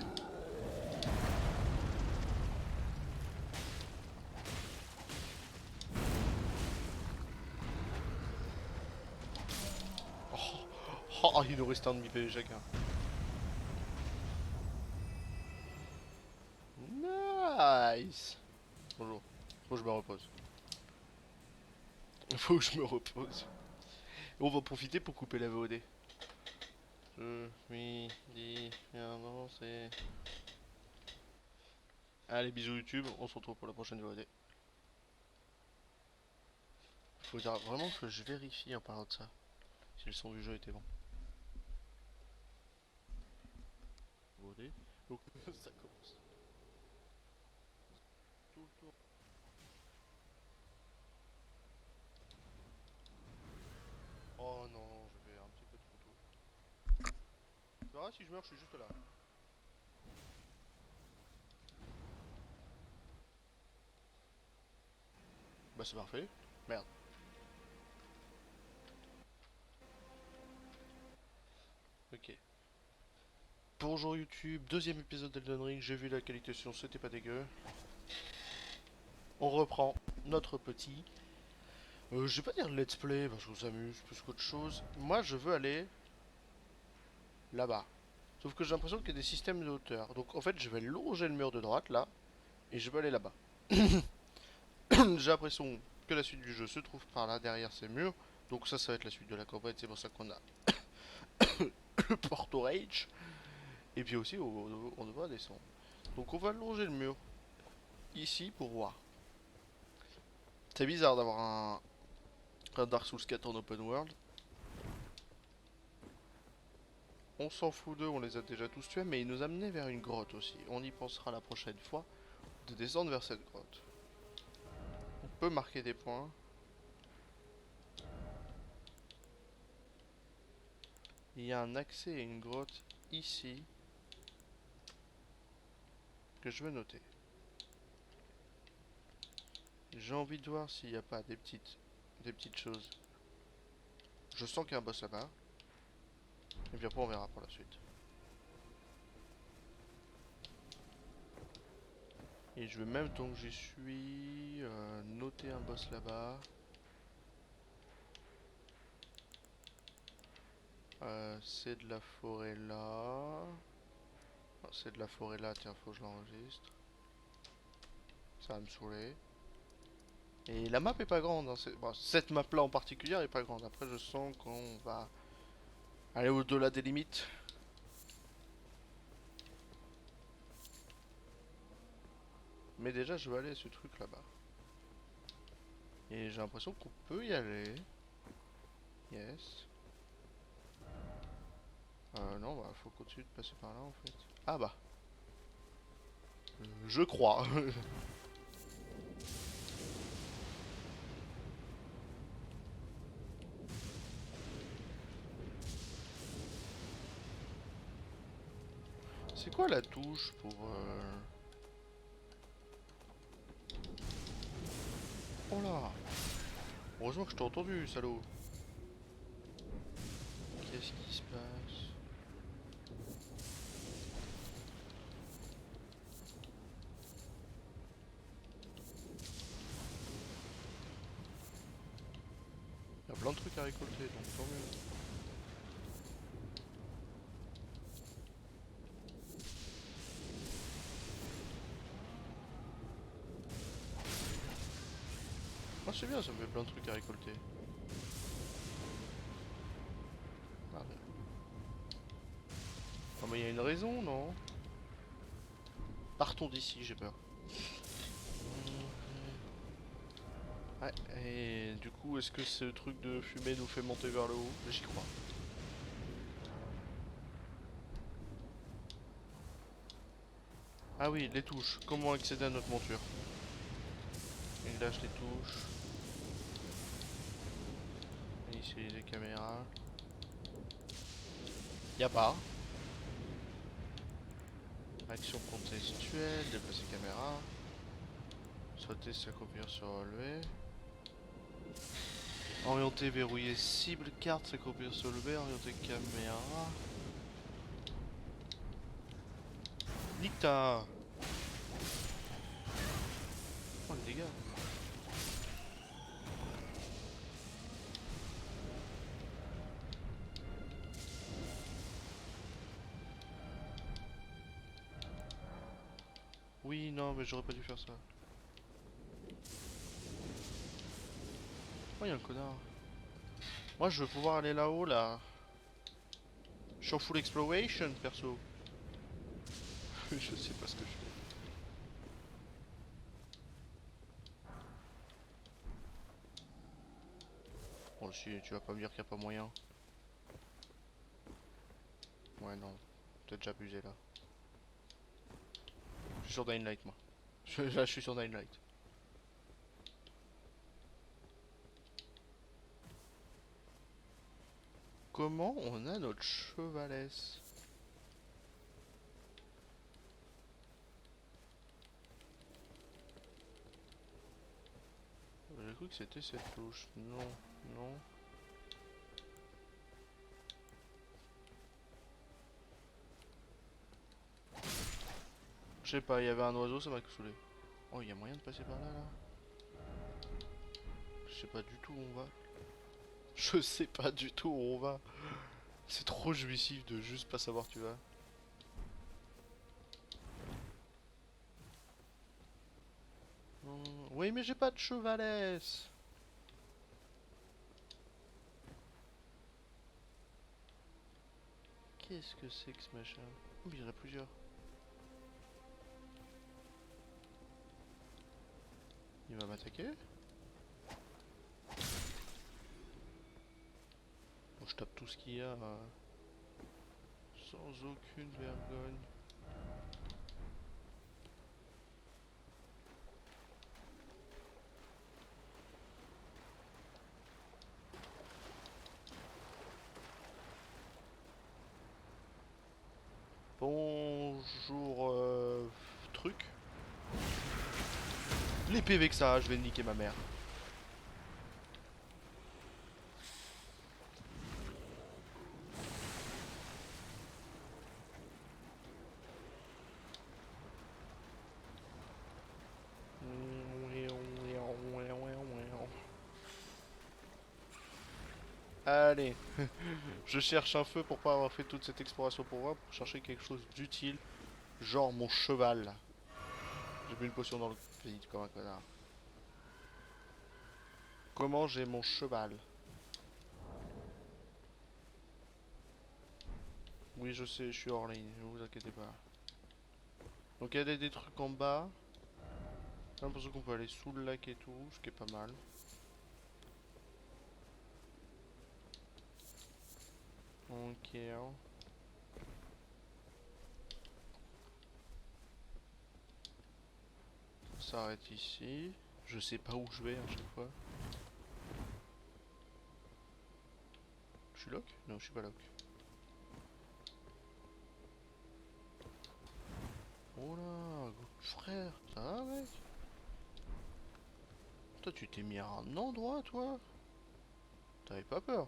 Oh, il nous reste un demi-PV chacun. Nice. Bonjour. Faut que je me repose. Faut que je me repose. On va profiter pour couper la VOD. Je suis dit bien avancé. Allez, bisous YouTube, on se retrouve pour la prochaine VOD. Faut dire vraiment que je vérifie en parlant de ça. Si le son du jeu était bon. VOD. Donc ça commence. Tout le tour. Oh non, je vais un petit peu trop tôt. Tu verras, si je meurs, je suis juste là. Bah c'est parfait. Merde. Ok. Bonjour YouTube, deuxième épisode d'Elden Ring, j'ai vu la qualité son, c'était pas dégueu. On reprend notre petit... je vais pas dire let's play parce qu'on s'amuse plus qu'autre chose. Moi je veux aller là-bas. Sauf que j'ai l'impression qu'il y a des systèmes de hauteur. Donc en fait je vais longer le mur de droite là. Et je veux aller là-bas. J'ai l'impression que la suite du jeu se trouve par là derrière ces murs. Donc ça va être la suite de la campagne. C'est pour ça qu'on a le Porto Rage. Et puis aussi on devra descendre. Donc on va longer le mur. Ici pour voir. C'est bizarre d'avoir un Dark Souls 4 en open world. On s'en fout d'eux, on les a déjà tous tués, mais ils nous amenaient vers une grotte aussi. On y pensera la prochaine fois de descendre vers cette grotte. On peut marquer des points. Il y a un accès à une grotte ici que je vais noter. J'ai envie de voir s'il n'y a pas des petites choses. Je sens qu'il y a un boss là-bas. Et puis après on verra pour la suite. Et je vais même tant que j'y suis noter un boss là-bas. C'est de la forêt là. Ah, c'est de la forêt là, tiens, faut que je l'enregistre. Ça va me saouler. Et la map est pas grande, hein. Bon, cette map là en particulier est pas grande. Après je sens qu'on va aller au-delà des limites. Mais déjà je veux aller à ce truc là-bas. Et j'ai l'impression qu'on peut y aller. Yes. Non, bah faut continuer de passer par là en fait. Ah bah. Je crois. C'est quoi la touche pour... Oh là. Heureusement que je t'ai entendu, salaud. Qu'est-ce qui se passe? Il y a plein de trucs à récolter, donc tant mieux. Ah c'est bien, ça me fait plein de trucs à récolter. Ah, mais... Ah, mais il y a une raison, non? Partons d'ici, j'ai peur. Ouais, et du coup, est-ce que ce truc de fumée nous fait monter vers le haut? J'y crois. Ah oui, les touches. Comment accéder à notre monture? Réglage les touches. Et ici les caméras. Y'a pas. Action contextuelle, déplacer caméra. Sauter, s'accomplir sur relevé. Orienter, verrouiller cible, carte, s'accomplir sur relevé, orienter caméra. Nicta. Oh les dégâts. Oui, non, mais j'aurais pas dû faire ça. Oh, y'a un connard. Moi, je veux pouvoir aller là-haut, là. Je suis en full exploration, perso. Je sais pas ce que je fais. Bon, si, tu vas pas me dire qu'il y a pas moyen. Ouais, non. T'as déjà abusé, là. Je suis sur Dying Light, moi. Là, je suis sur Dying Light. Comment on a notre chevalesse? J'ai cru que c'était cette touche. Non, non. Je sais pas, il y avait un oiseau, ça m'a saoulé. Oh, il y a moyen de passer par là, là? Je sais pas du tout où on va. Je sais pas du tout où on va. C'est trop jouissif de juste pas savoir où tu vas. Oui, mais j'ai pas de chevalesse. Qu'est-ce que c'est que ce machin? Oh, mais il y en a plusieurs. Il va m'attaquer? Bon, je tape tout ce qu'il y a sans aucune vergogne. Bonjour, truc. Les PV que ça a, je vais niquer ma mère. Allez, je cherche un feu pour pas avoir fait toute cette exploration pour moi, pour chercher quelque chose d'utile, genre mon cheval. J'ai mis une potion dans le vide comme un connard. Comment j'ai mon cheval? Oui, je sais, je suis hors ligne, ne vous inquiétez pas. Donc il y a des trucs en bas. J'ai l'impression qu'on peut aller sous le lac et tout, ce qui est pas mal. Ok. Ça s'arrête ici. Je sais pas où je vais à chaque fois. Je suis lock? Non, je suis pas lock. Oh là, frère, ça va mec? Toi tu t'es mis à un endroit toi? T'avais pas peur?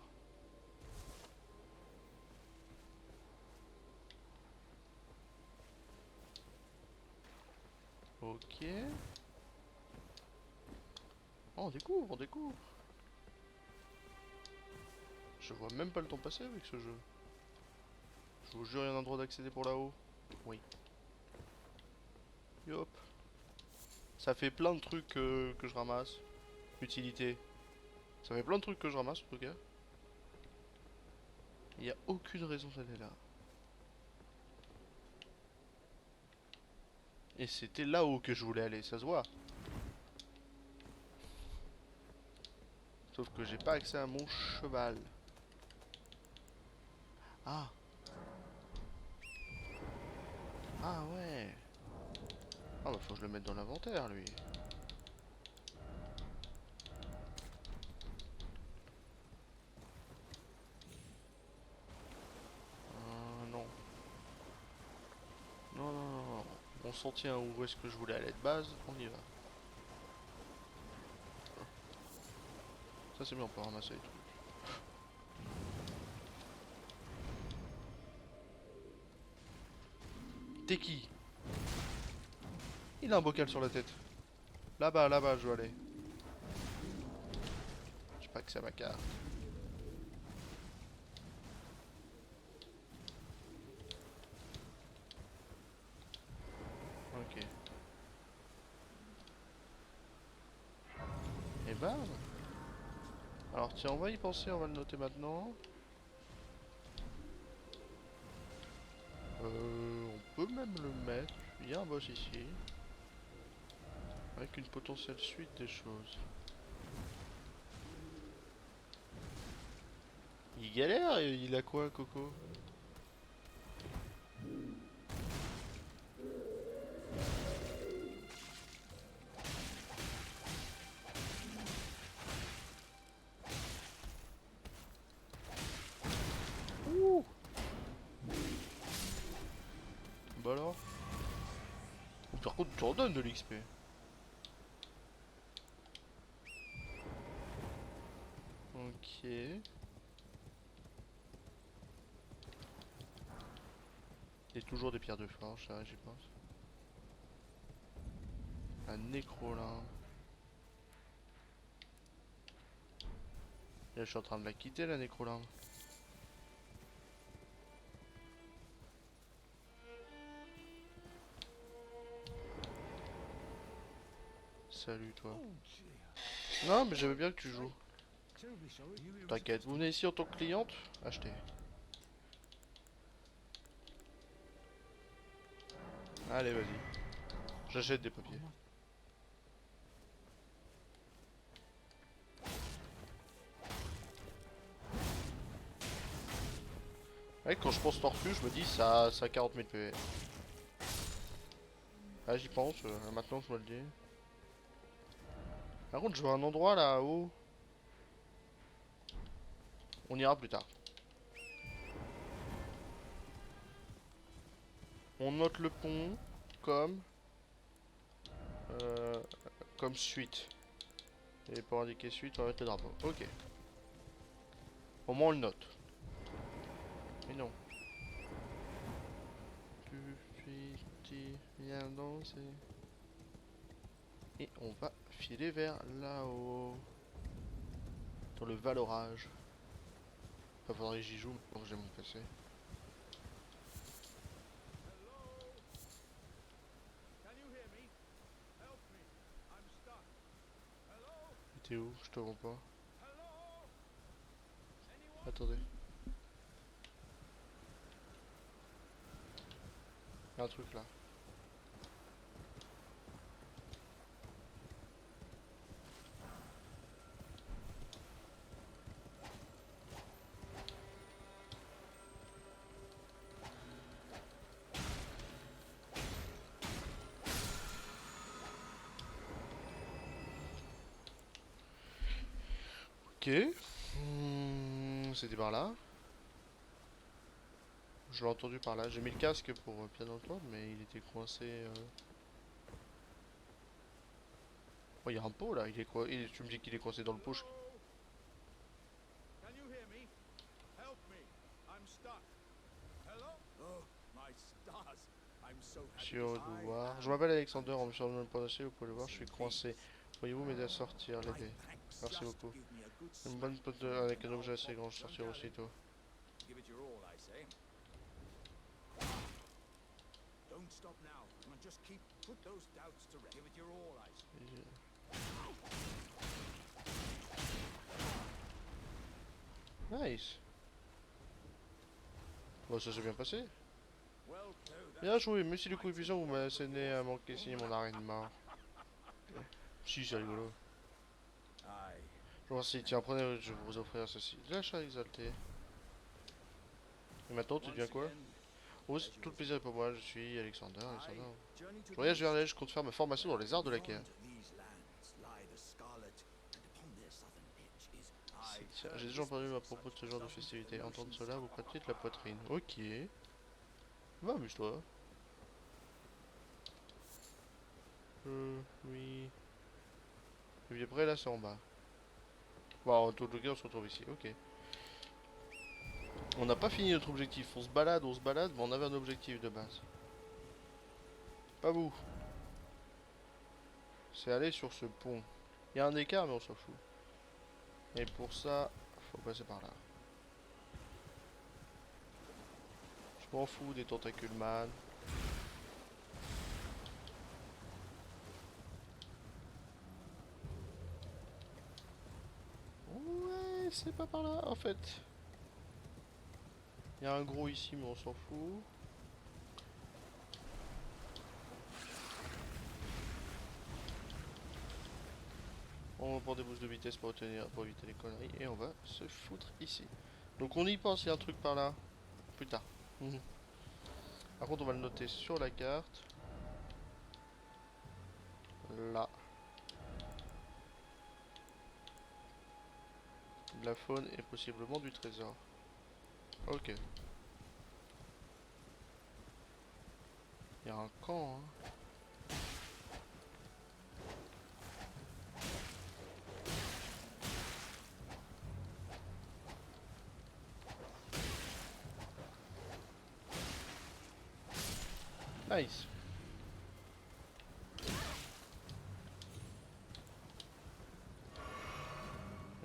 Ok. Oh, on découvre, on découvre. Je vois même pas le temps passer avec ce jeu. Je vous jure, il y a un endroit d'accéder pour là-haut. Oui. Hop. Ça fait plein de trucs que je ramasse. Utilité. Ça fait plein de trucs que je ramasse en tout cas. Il n'y a aucune raison d'aller là. Et c'était là-haut que je voulais aller, ça se voit. Sauf que j'ai pas accès à mon cheval. Ah. Ah ouais. Ah bah faut que je le mette dans l'inventaire lui. Non. Non, non, non, non. On s'en tient où est-ce que je voulais aller de base, on y va. Ça c'est bien, on peut ramasser les trucs. T'es qui? Il a un bocal sur la tête. Là-bas, là-bas, je veux aller. J'ai pas accès à ma carte. Ok. Et bam. Alors tiens, on va y penser, on va le noter maintenant. On peut même le mettre. Il y a un boss ici. Avec une potentielle suite des choses. Il galère, il a quoi, Coco? Ouh. Bah alors. Par contre, tu en donnes de l'XP. Ok. Il y a toujours des pierres de forge, ça, j'y pense. Un nécrolimbe. Là, je suis en train de la quitter, la nécrolimbe. Salut, toi. Non, mais j'avais bien que tu joues. T'inquiète, vous venez ici en tant que cliente? Achetez. Allez, vas-y. J'achète des papiers. Ouais, quand je pense tortue, je me dis ça a 40 000 PV. Ah, j'y pense, maintenant que je me le dis. Par contre, je vois un endroit là-haut. On ira plus tard. On note le pont comme... euh, comme suite. Et pour indiquer suite, on va mettre le drapeau. Ok. Au moins, on le note. Mais non. Tu viens danser. Et on va filer vers là-haut. Dans le Valorage. Enfin, faudrait que j'y joue maintenant que j'ai mon PC. T'es où? Je te vois pas. Attendez. Il y a un truc là. Ok. C'était par là. Je l'ai entendu par là. J'ai mis le casque pour bien entendre, mais il était coincé. Oh, il y a un pot là. Il est quoi tu me dis qu'il est coincé dans le pot. Can you hear me? Help me. I'm stuck. Hello? Oh, my stars. I'm so happy. Sur de vous voir. Je m'appelle Alexander, on me surnomme le panacée, vous pouvez le voir, je suis coincé. Pourriez-vous m'aider à sortir, l'aider? Merci beaucoup. Une bonne pote avec un objet assez grand, je sortirai aussitôt. Give it your all, I say. Don't stop now. And just put those doubts to rest. Give it your all, I say. Nice. Bon, ça s'est bien passé. Well played. Bien joué, même si le coup est puissant, vous m'avez asséné à manquer signer mon arrêt de mort. Si, c'est rigolo. Aye. Je vous remercie, tiens, prenez, je vais vous offrir ceci. De l'achat exalté. Et maintenant, tu deviens quoi? Oh, c'est tout le plaisir est pour moi, je suis Alexander. Je voyage vers l'Est, je compte faire ma formation dans les arts de la guerre. Tiens, j'ai déjà entendu à propos de ce genre de festivité. Entendre cela vous prête la poitrine. Ok. Va, amuse-toi. Oui. Et puis après, là, c'est en bas. Bon, en tout cas, on se retrouve ici. Ok. On n'a pas fini notre objectif. On se balade, mais on avait un objectif de base. Pas vous. C'est aller sur ce pont. Il y a un écart, mais on s'en fout. Et pour ça, faut passer par là. Je m'en fous des tentacules man. Ouais, c'est pas par là en fait. Il y a un gros ici, mais on s'en fout. On va prendre des boosts de vitesse pour éviter les conneries. Et on va se foutre ici. Donc on y pense, il y a un truc par là. Plus tard. Par contre, on va le noter sur la carte. Là. De la faune et possiblement du trésor. Ok. Il y a un camp, hein. Nice.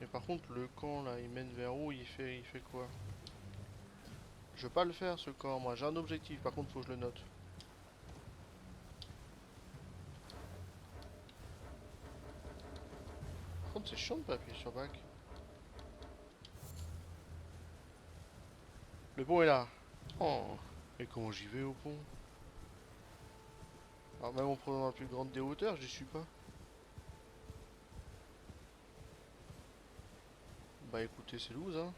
Et par contre, le camp là, il mène vers où? Il fait quoi? Je veux pas le faire ce camp, moi j'ai un objectif, par contre faut que je le note. Par contre c'est chiant de pas appuyer sur back. Le pont est là. Oh. Et comment j'y vais au pont? Alors même en prenant la plus grande des hauteurs, j'y suis pas. Bah écoutez, c'est loose hein.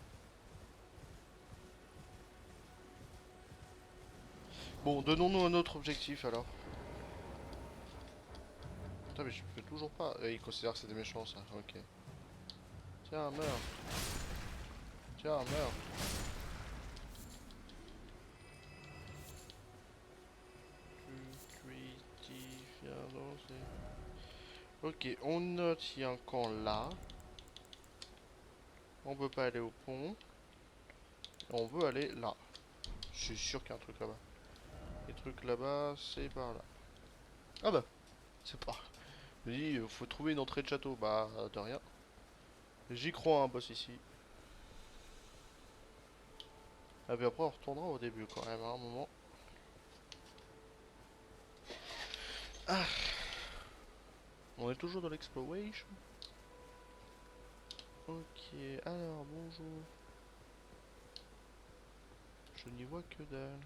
Bon, donnons-nous un autre objectif alors. Putain mais je peux toujours pas. Il considère que c'est des méchants ça, ok. Tiens, meurs. Tiens, meurs. Ok, on note, il y a un camp là. On peut pas aller au pont. On veut aller là. Je suis sûr qu'il y a un truc là-bas. Les trucs là-bas, c'est par là. Ah bah, c'est pas. Je me dis, faut trouver une entrée de château. Bah, de rien. J'y crois, un boss ici. Ah, puis après, on retournera au début quand même, à un moment. Ah. On est toujours dans l'exploration. Ok, alors bonjour. Je n'y vois que dalle.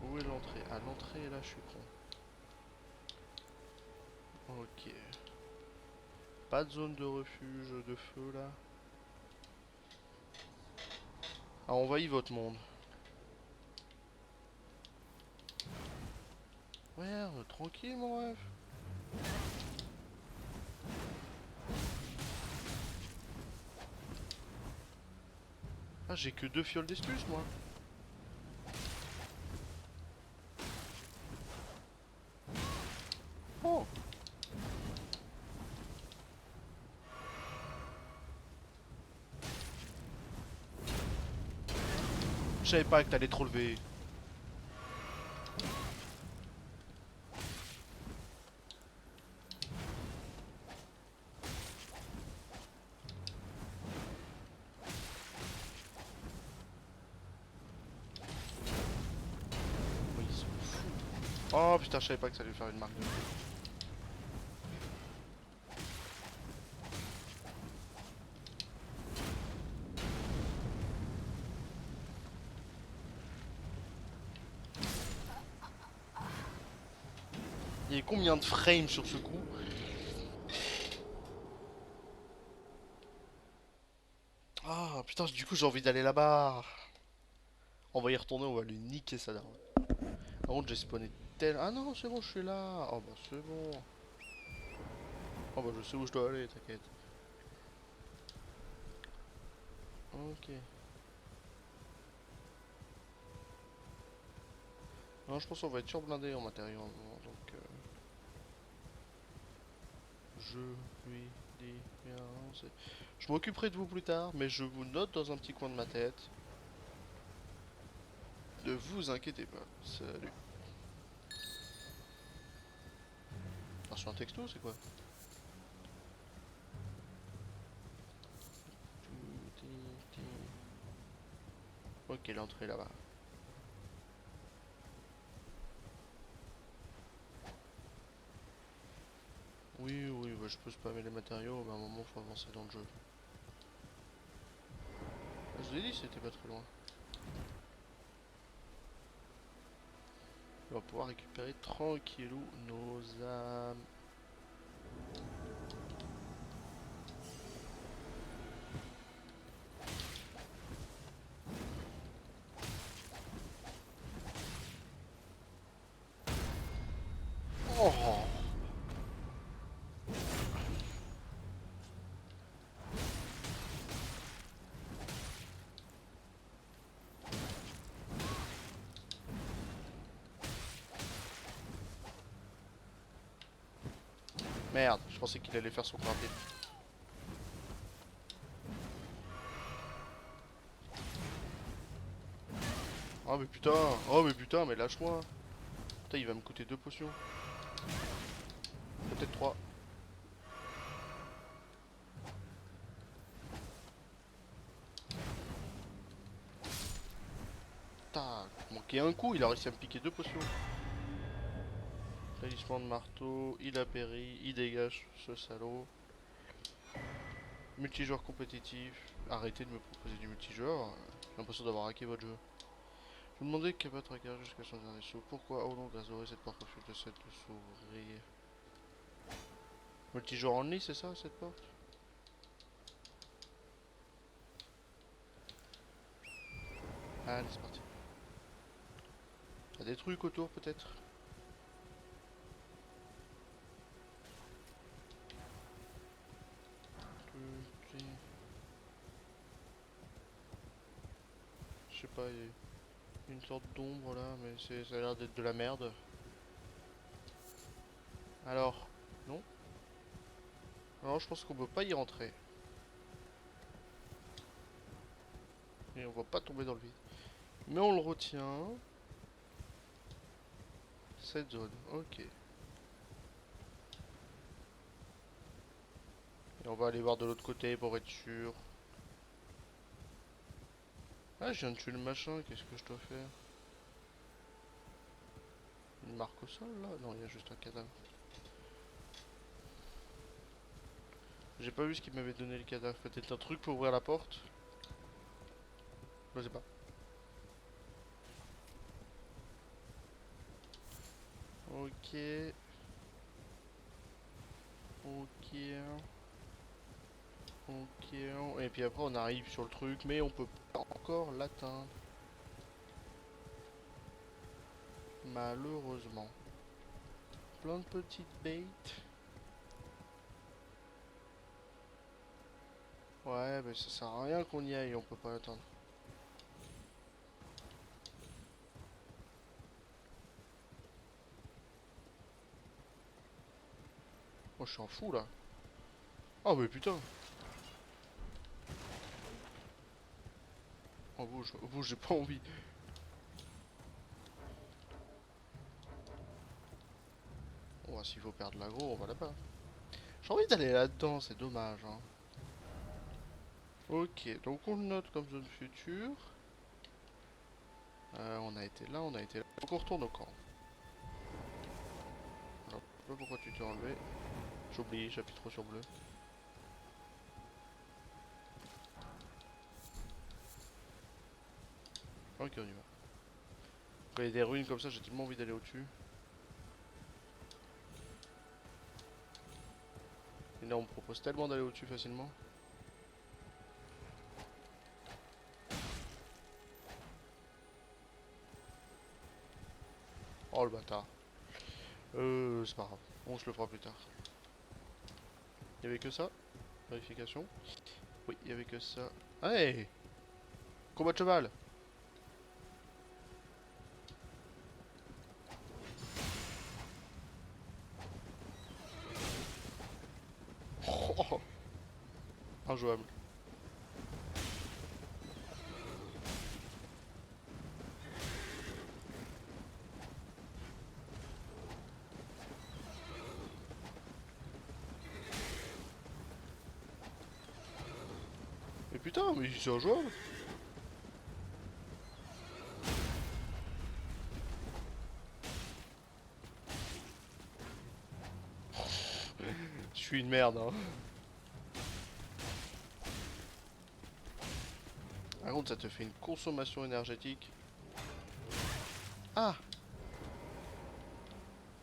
Où est l'entrée? Ah, l'entrée est là, je suis con. Ok. Pas de zone de refuge de feu là. Ah, envahit votre monde. Ouais, tranquille mon ref. Ah, j'ai que 2 fioles d'excuse moi. Oh. Je savais pas que t'allais te relever. Oh, ils sont fous. Oh putain, je savais pas que ça allait faire une marque de feu. Il y a combien de frames sur ce coup? Ah putain, du coup j'ai envie d'aller là-bas. On va y retourner, on va lui niquer sa daronne. Par contre j'ai spawné tel... Ah non, c'est bon, je suis là. Oh bah c'est bon. Oh bah je sais où je dois aller, t'inquiète. Ok. Non, je pense qu'on va être surblindé en matériaux donc je lui dis bien. Je m'occuperai de vous plus tard, mais je vous note dans un petit coin de ma tête. Ne vous inquiétez pas. Salut. Ah, sur un texto, c'est quoi? Ok, l'entrée là-bas. Oui, oui, bah, je peux spammer les matériaux, mais à un moment faut avancer dans le jeu. Ah, je vous ai dit, c'était pas très loin. On va pouvoir récupérer tranquillou nos âmes. Oh! Merde, je pensais qu'il allait faire son quartier. Oh mais putain, mais lâche-moi. Putain, il va me coûter 2 potions. Peut-être 3. Tac, manqué un coup, il a réussi à me piquer 2 potions. Talisman de marteau, il a péri, il dégage ce salaud. Multijoueur compétitif. Arrêtez de me proposer du multijoueur. J'ai l'impression d'avoir hacké votre jeu. Je me demandais qu'à battre Tracker jusqu'à son dernier saut. Pourquoi oh non, grâce au cette porte refuse de cette s'ouvrir. Multijoueur en ligne, c'est ça cette porte? Allez, c'est parti. Y'a des trucs autour peut-être? Je sais pas, il y a une sorte d'ombre là, mais ça a l'air d'être de la merde. Alors, non? Alors je pense qu'on peut pas y rentrer. Et on va pas tomber dans le vide. Mais on le retient. Cette zone, ok. Et on va aller voir de l'autre côté pour être sûr. Ah, je viens de tuer le machin, qu'est-ce que je dois faire? Une marque au sol là? Non, il y a juste un cadavre. J'ai pas vu ce qu'il m'avait donné le cadavre. Peut-être un truc pour ouvrir la porte? Je sais pas. Ok. Ok. Ok. Et puis après on arrive sur le truc, mais on peut pas encore l'atteindre. Malheureusement. plein de petites bêtes. Ouais, mais ça sert à rien qu'on y aille, on peut pas attendre. Moi je suis en fou là. Oh mais putain. Oh bouge, j'ai pas envie. Bon, s'il faut perdre l'agro, on va là-bas. J'ai envie d'aller là-dedans, c'est dommage. Hein. Ok, donc on le note comme zone future. On a été là, on a été là. Donc on retourne au camp. Alors, je sais pas pourquoi tu t'es enlevé. J'oublie, j'appuie trop sur bleu. Ok, on y va. Quand il y a des ruines comme ça, j'ai tellement envie d'aller au-dessus. Et là, on me propose tellement d'aller au-dessus facilement. Oh le bâtard. C'est pas grave. On se le fera plus tard. Il y avait que ça. Vérification. Oui, il y avait que ça. Hey! Combat de cheval! Oh, injouable. Mais putain, mais c'est injouable! Je suis une merde, hein. Par contre, ça te fait une consommation énergétique. Ah!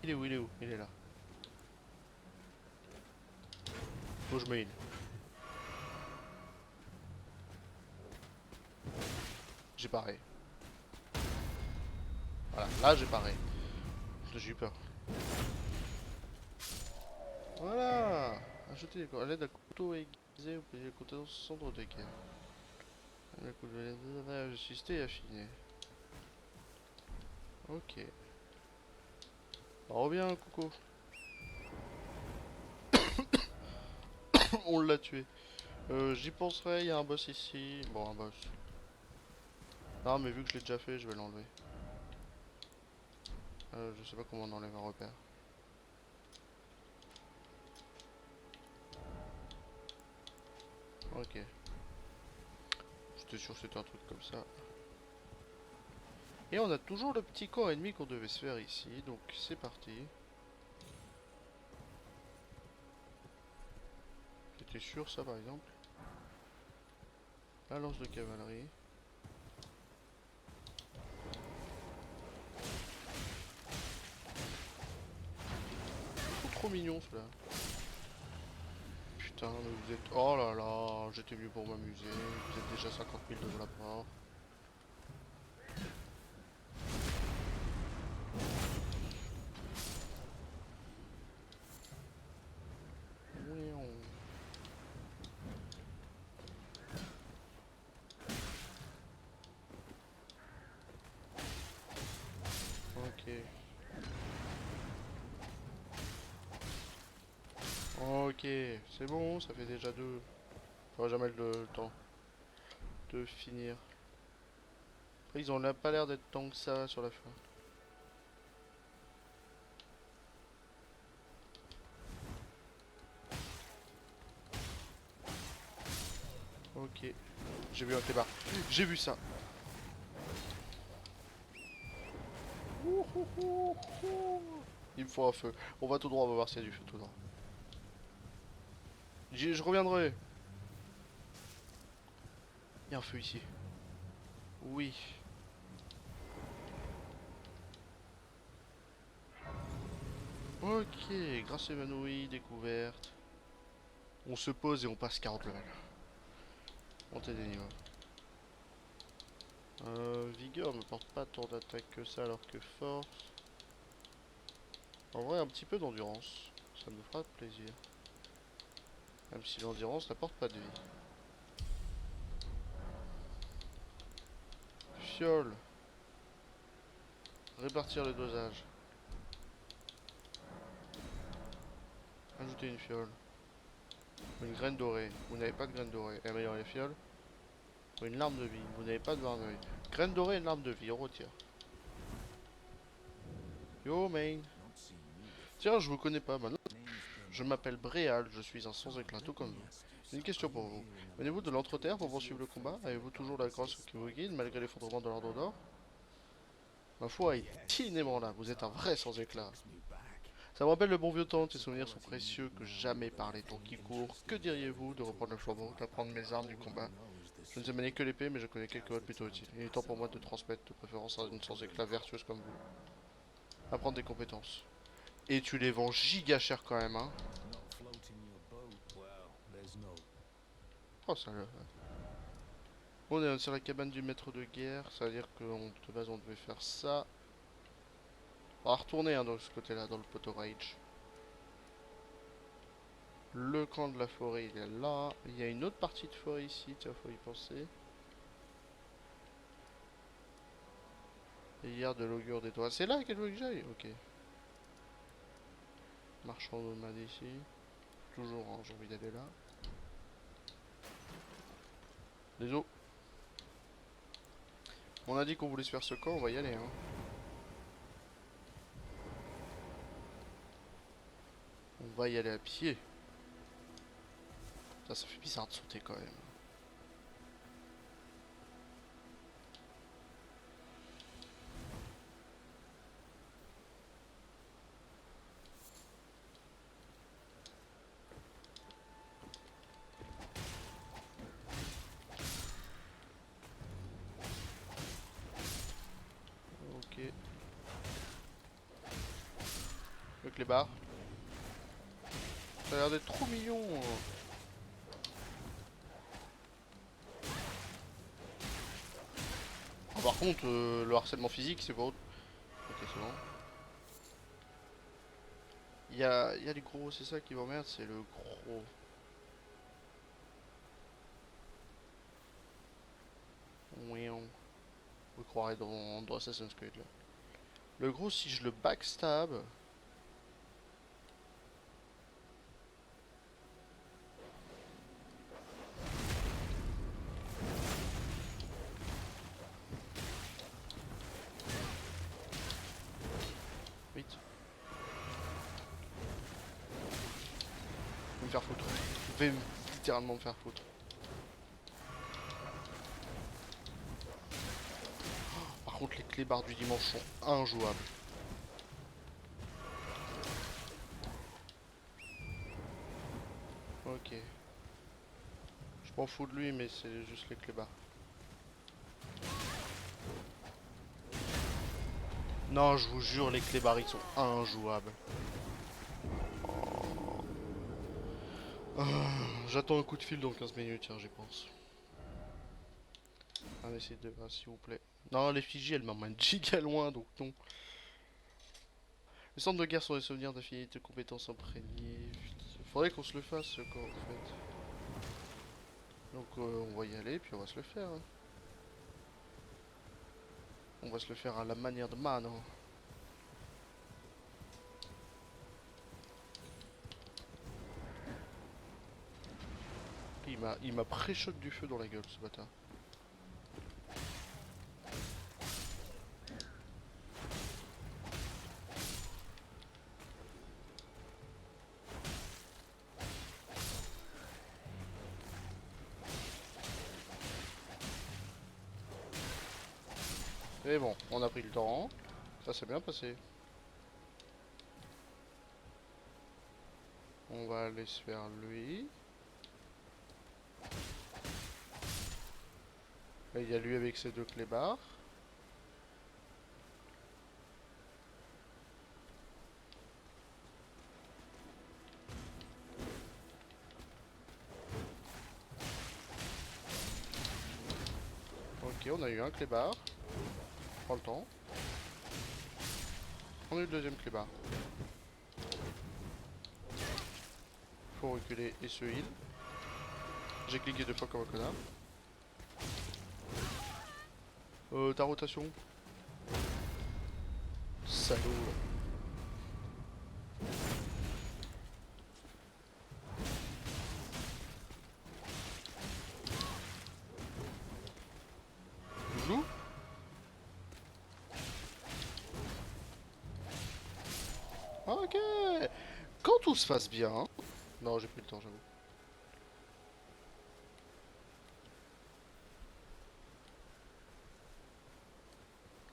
Il est où? Il est où? Il est là. Faut que je me heal. J'ai paré. Voilà, là j'ai paré. J'ai eu peur. Voilà! Ajoutez à l'aide d'un couteau aiguisé, vous pouvez le couteau dans ce centre de guerre. Le coup de l'aide ajusté et affiné. Ok. On revient, Coco. On l'a tué. J'y penserai, il y a un boss ici. Bon, un boss. Non, mais vu que je l'ai déjà fait, je vais l'enlever. Je sais pas comment on enlève un repère. Ok. J'étais sûr que c'était un truc comme ça. Et on a toujours le petit camp ennemi qu'on devait se faire ici. Donc c'est parti. J'étais sûr ça par exemple. La lance de cavalerie. Ils sont trop mignons ceux-là. Putain, mais vous êtes... Oh là là, j'étais venu pour m'amuser. Vous êtes déjà 50 000 de la part. Ok. Ok, c'est bon, ça fait déjà deux. J'aurai jamais le temps de finir. Après, ils ont pas l'air d'être tant que ça sur la fin. Ok, j'ai vu un clébard. J'ai vu ça. Il me faut un feu. On va tout droit, on va voir s'il y a du feu tout droit. Je reviendrai. Il y a un feu ici. Oui. Ok, grâce évanoui, découverte. On se pose et on passe 40 levels. Montée des niveaux. Vigueur me porte pas tant d'attaque que ça alors que force. En vrai, un petit peu d'endurance, ça me fera plaisir. Même si l'endurance n'apporte pas de vie. Fiole. Répartir le dosage. Ajouter une fiole. Une graine dorée. Vous n'avez pas de graine dorée. Améliorer les fioles. Une larme de vie. Vous n'avez pas de larme de vie. Graine dorée, une larme de vie. On retire. Yo, main. Tiens, je vous connais pas maintenant. Je m'appelle Bréal. Je suis un sans-éclat tout comme vous. Une question pour vous. Venez-vous de l'Entreterre pour poursuivre le combat? Avez-vous toujours la grâce qui vous guide malgré l'effondrement de l'Ordre d'Or? Ma foi est inébranlable. Vous êtes un vrai sans-éclat. Ça me rappelle le bon vieux temps, tes souvenirs sont précieux que jamais par les temps qui courent. Que diriez-vous de reprendre le flambeau, d'apprendre mes armes du combat? Je ne sais manier que l'épée, mais je connais quelques autres plutôt utiles. Il est temps pour moi de transmettre de préférence à une sans-éclat vertueuse comme vous. Apprendre des compétences. Et tu les vends giga cher quand même, hein. Oh, ça le... On est sur la cabane du maître de guerre, ça veut dire que de base on devait faire ça. On va retourner hein, de ce côté-là, dans le poteau rage. Le camp de la forêt, il est là. Il y a une autre partie de forêt ici, tiens, faut y penser. Et hier de l'augure des toits. C'est là qu'elle veut que j'aille? Ok. Marchand nomade ici. Toujours, hein, j'ai envie d'aller là. Les os. On a dit qu'on voulait se faire ce camp, on va y aller, hein. On va y aller à pied. Ça fait bizarre de sauter quand même. Ok. Le clébard. Ça a l'air d'être trop mignon. Ah, par contre, le harcèlement physique, c'est pas autre. Ok, c'est bon. Il y a les gros, c'est ça qui m'emmerde, c'est le gros. Oui, on vous croirez dans Assassin's Creed là. Le gros, si je le backstab. Vite. Je vais me faire foutre. Je vais littéralement me faire foutre. Par contre, les clébards du dimanche sont injouables. Ok. Je m'en fous de lui, mais c'est juste les clébards. Non, je vous jure, les clébards, ils sont injouables. J'attends un coup de fil dans 15 minutes, tiens, j'y pense. Allez, c'est de s'il vous plaît. Non, les Fidji, elles m'emmènent giga loin, donc non. Les centres de guerre sont des souvenirs d'affinités de compétences imprégnées. Faudrait qu'on se le fasse, ce camp, en fait. Donc, on va y aller, puis on va se le faire. Hein. On va se le faire à la manière de Mano. Il m'a pré-shot du feu dans la gueule, ce bâtard. Et bon, on a pris le temps. Ça s'est bien passé. On va aller se faire lui. Et il y a lui avec ses deux clébards. Ok, on a eu un clébard. Prends le temps. On a eu le deuxième clébard. pour reculer et se heal. J'ai cliqué 2 fois comme un connard. Ta rotation. Salaud. Loulou. Ok. Quand tout se passe bien. Non, j'ai plus le temps, j'avoue.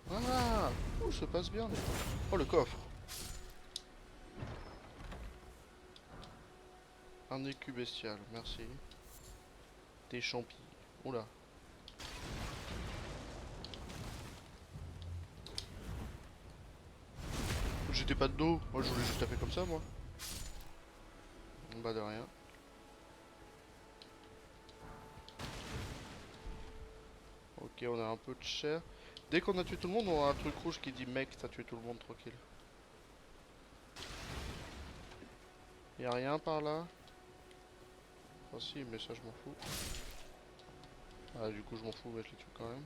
Voilà. Tout se passe bien. Oh, le coffre. Un écu bestial, merci. Des champis. Oula. J'étais pas de dos. Moi, je voulais juste taper comme ça, moi. Bah, de rien. Ok, on a un peu de chair. Dès qu'on a tué tout le monde, on a un truc rouge qui dit mec, t'as tué tout le monde, tranquille. Y'a rien par là? Ah si, mais ça je m'en fous. Ah, du coup je m'en fous, mais je les tue quand même.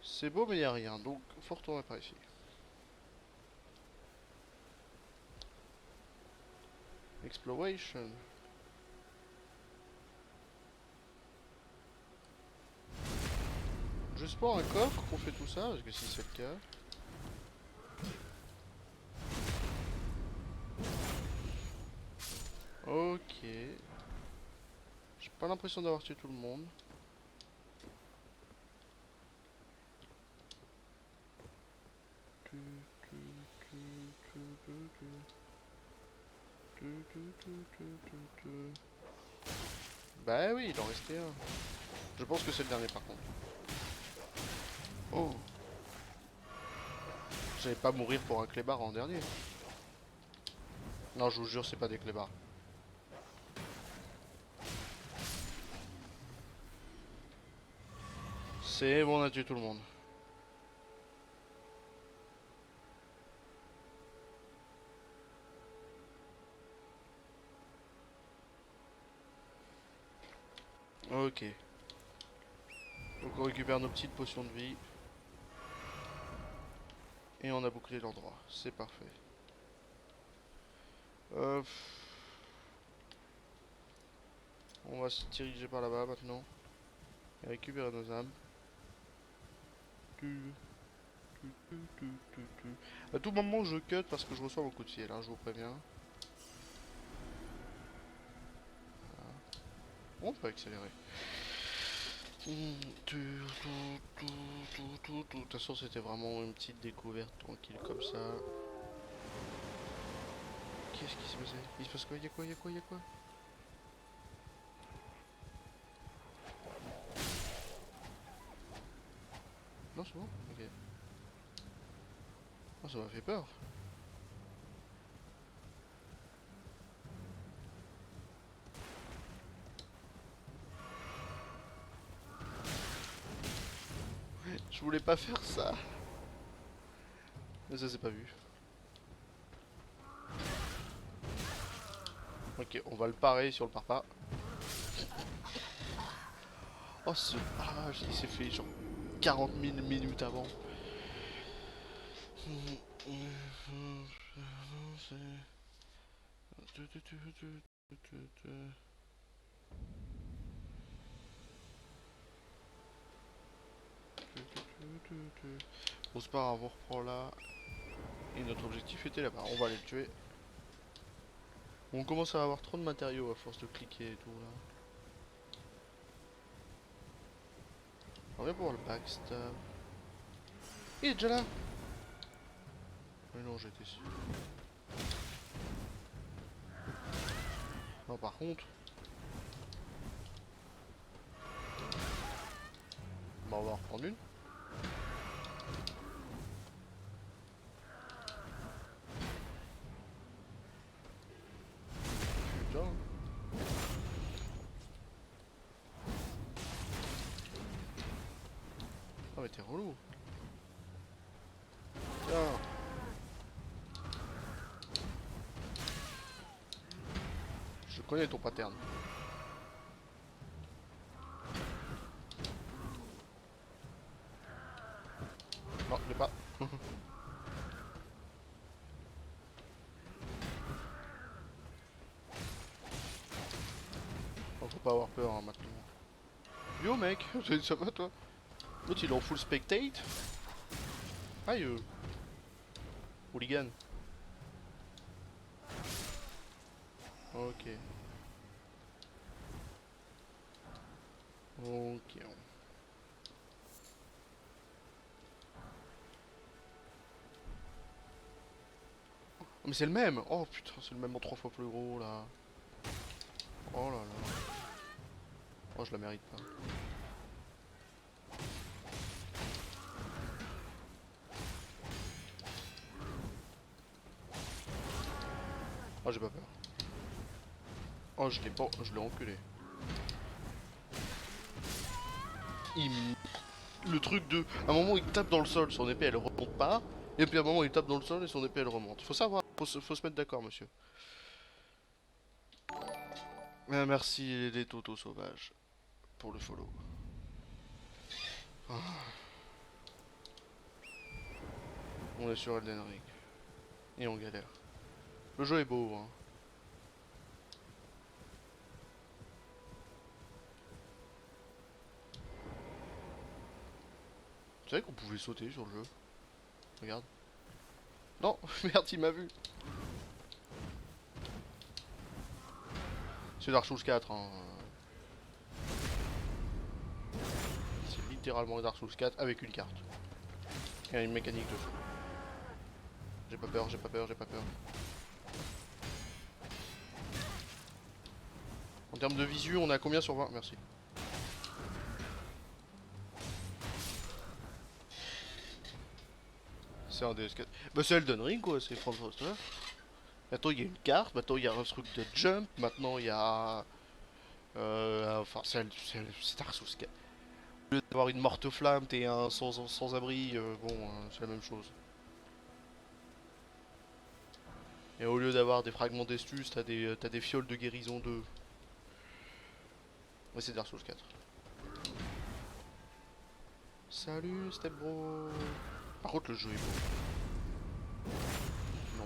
C'est beau, mais y'a rien, donc faut retourner par ici. Exploration. Juste pour un coffre qu'on fait tout ça, parce que si c'est le cas. Ok. J'ai pas l'impression d'avoir tué tout le monde. Bah oui, il en restait un. Je pense que c'est le dernier par contre. Oh. J'allais pas mourir pour un clébard en dernier. Non, je vous jure, c'est pas des clébards. C'est bon, on a tué tout le monde. Ok. Donc on récupère nos petites potions de vie. Et on a bouclé l'endroit. C'est parfait. Euh, on va se diriger par là-bas maintenant. Et récupérer nos âmes. À tout moment je cut parce que je reçois mon coup de ciel, hein, je vous préviens. On peut accélérer. De toute façon c'était vraiment une petite découverte tranquille comme ça. Qu'est-ce qui se passait? Il se passe quoi? Y'a quoi? Y'a quoi? Y'a quoi? Non c'est bon? Ok. Oh, ça m'a fait peur. Je voulais pas faire ça. Mais ça s'est pas vu. Ok, on va le parer si on le part pas. Oh ce barrage, il s'est fait genre 40 000 minutes avant. Bon c'est pas grave, on reprend là. Et notre objectif était là-bas, on va aller le tuer. On commence à avoir trop de matériaux à force de cliquer et tout là. On vient pour voir le backstab. Il est déjà là. Mais non, j'étais sûr. Non, par contre. Bah, on va en reprendre une. Putain. Ah, mais t'es relou. Tiens. connais ton pattern. Non, je l'ai pas. Faut pas avoir peur hein, maintenant. Yo mec, ça va toi? L'autre il est en full spectate. Aïe hooligan. Ok. Ok. Mais c'est le même. Oh putain, c'est le même en 3 fois plus gros là. Oh là là. Oh je la mérite pas. Oh j'ai pas peur. Oh je l'ai pas. Je l'ai enculé. Le truc de. À un moment il tape dans le sol, son épée elle remonte pas. Et puis à un moment il tape dans le sol et son épée elle remonte. Faut savoir, faut se mettre d'accord monsieur. Merci les totos sauvages pour le follow. Ah. On est sur Elden Ring. Et on galère. Le jeu est beau hein. Tu savais qu'on pouvait sauter sur le jeu? Regarde. Non, merde, il m'a vu. C'est Dark Souls 4. Hein. C'est littéralement Dark Souls 4 avec une carte. Et une mécanique de feu. J'ai pas peur, j'ai pas peur, j'ai pas peur. En termes de visu, on a combien sur 20? Merci. C'est un DS4. Bah c'est Elden Ring quoi, c'est From Software. Maintenant il y a une carte, maintenant il y a un truc de jump, maintenant il y a... enfin c'est Dark Souls 4. Au lieu d'avoir une morte-flamme, t'es un sans-abri, bon, c'est la même chose. Et au lieu d'avoir des fragments d'estus, t'as des fioles de guérison 2. Ouais c'est Dark Souls 4. Salut Step Bro. Par contre le jeu est beau. Non.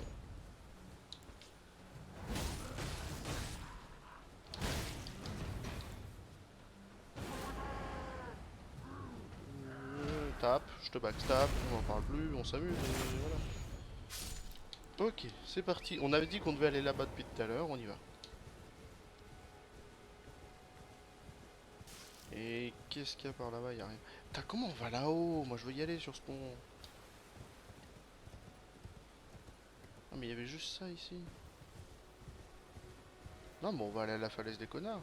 Tape, je te backstab, on en parle plus, on s'amuse, voilà. Ok, c'est parti. On avait dit qu'on devait aller là-bas depuis tout à l'heure, on y va. Et qu'est-ce qu'il y a par là-bas? Y'a rien. Putain, comment on va là-haut? Moi je veux y aller sur ce pont. Ah mais il y avait juste ça ici. Non mais on va aller à la falaise des connards.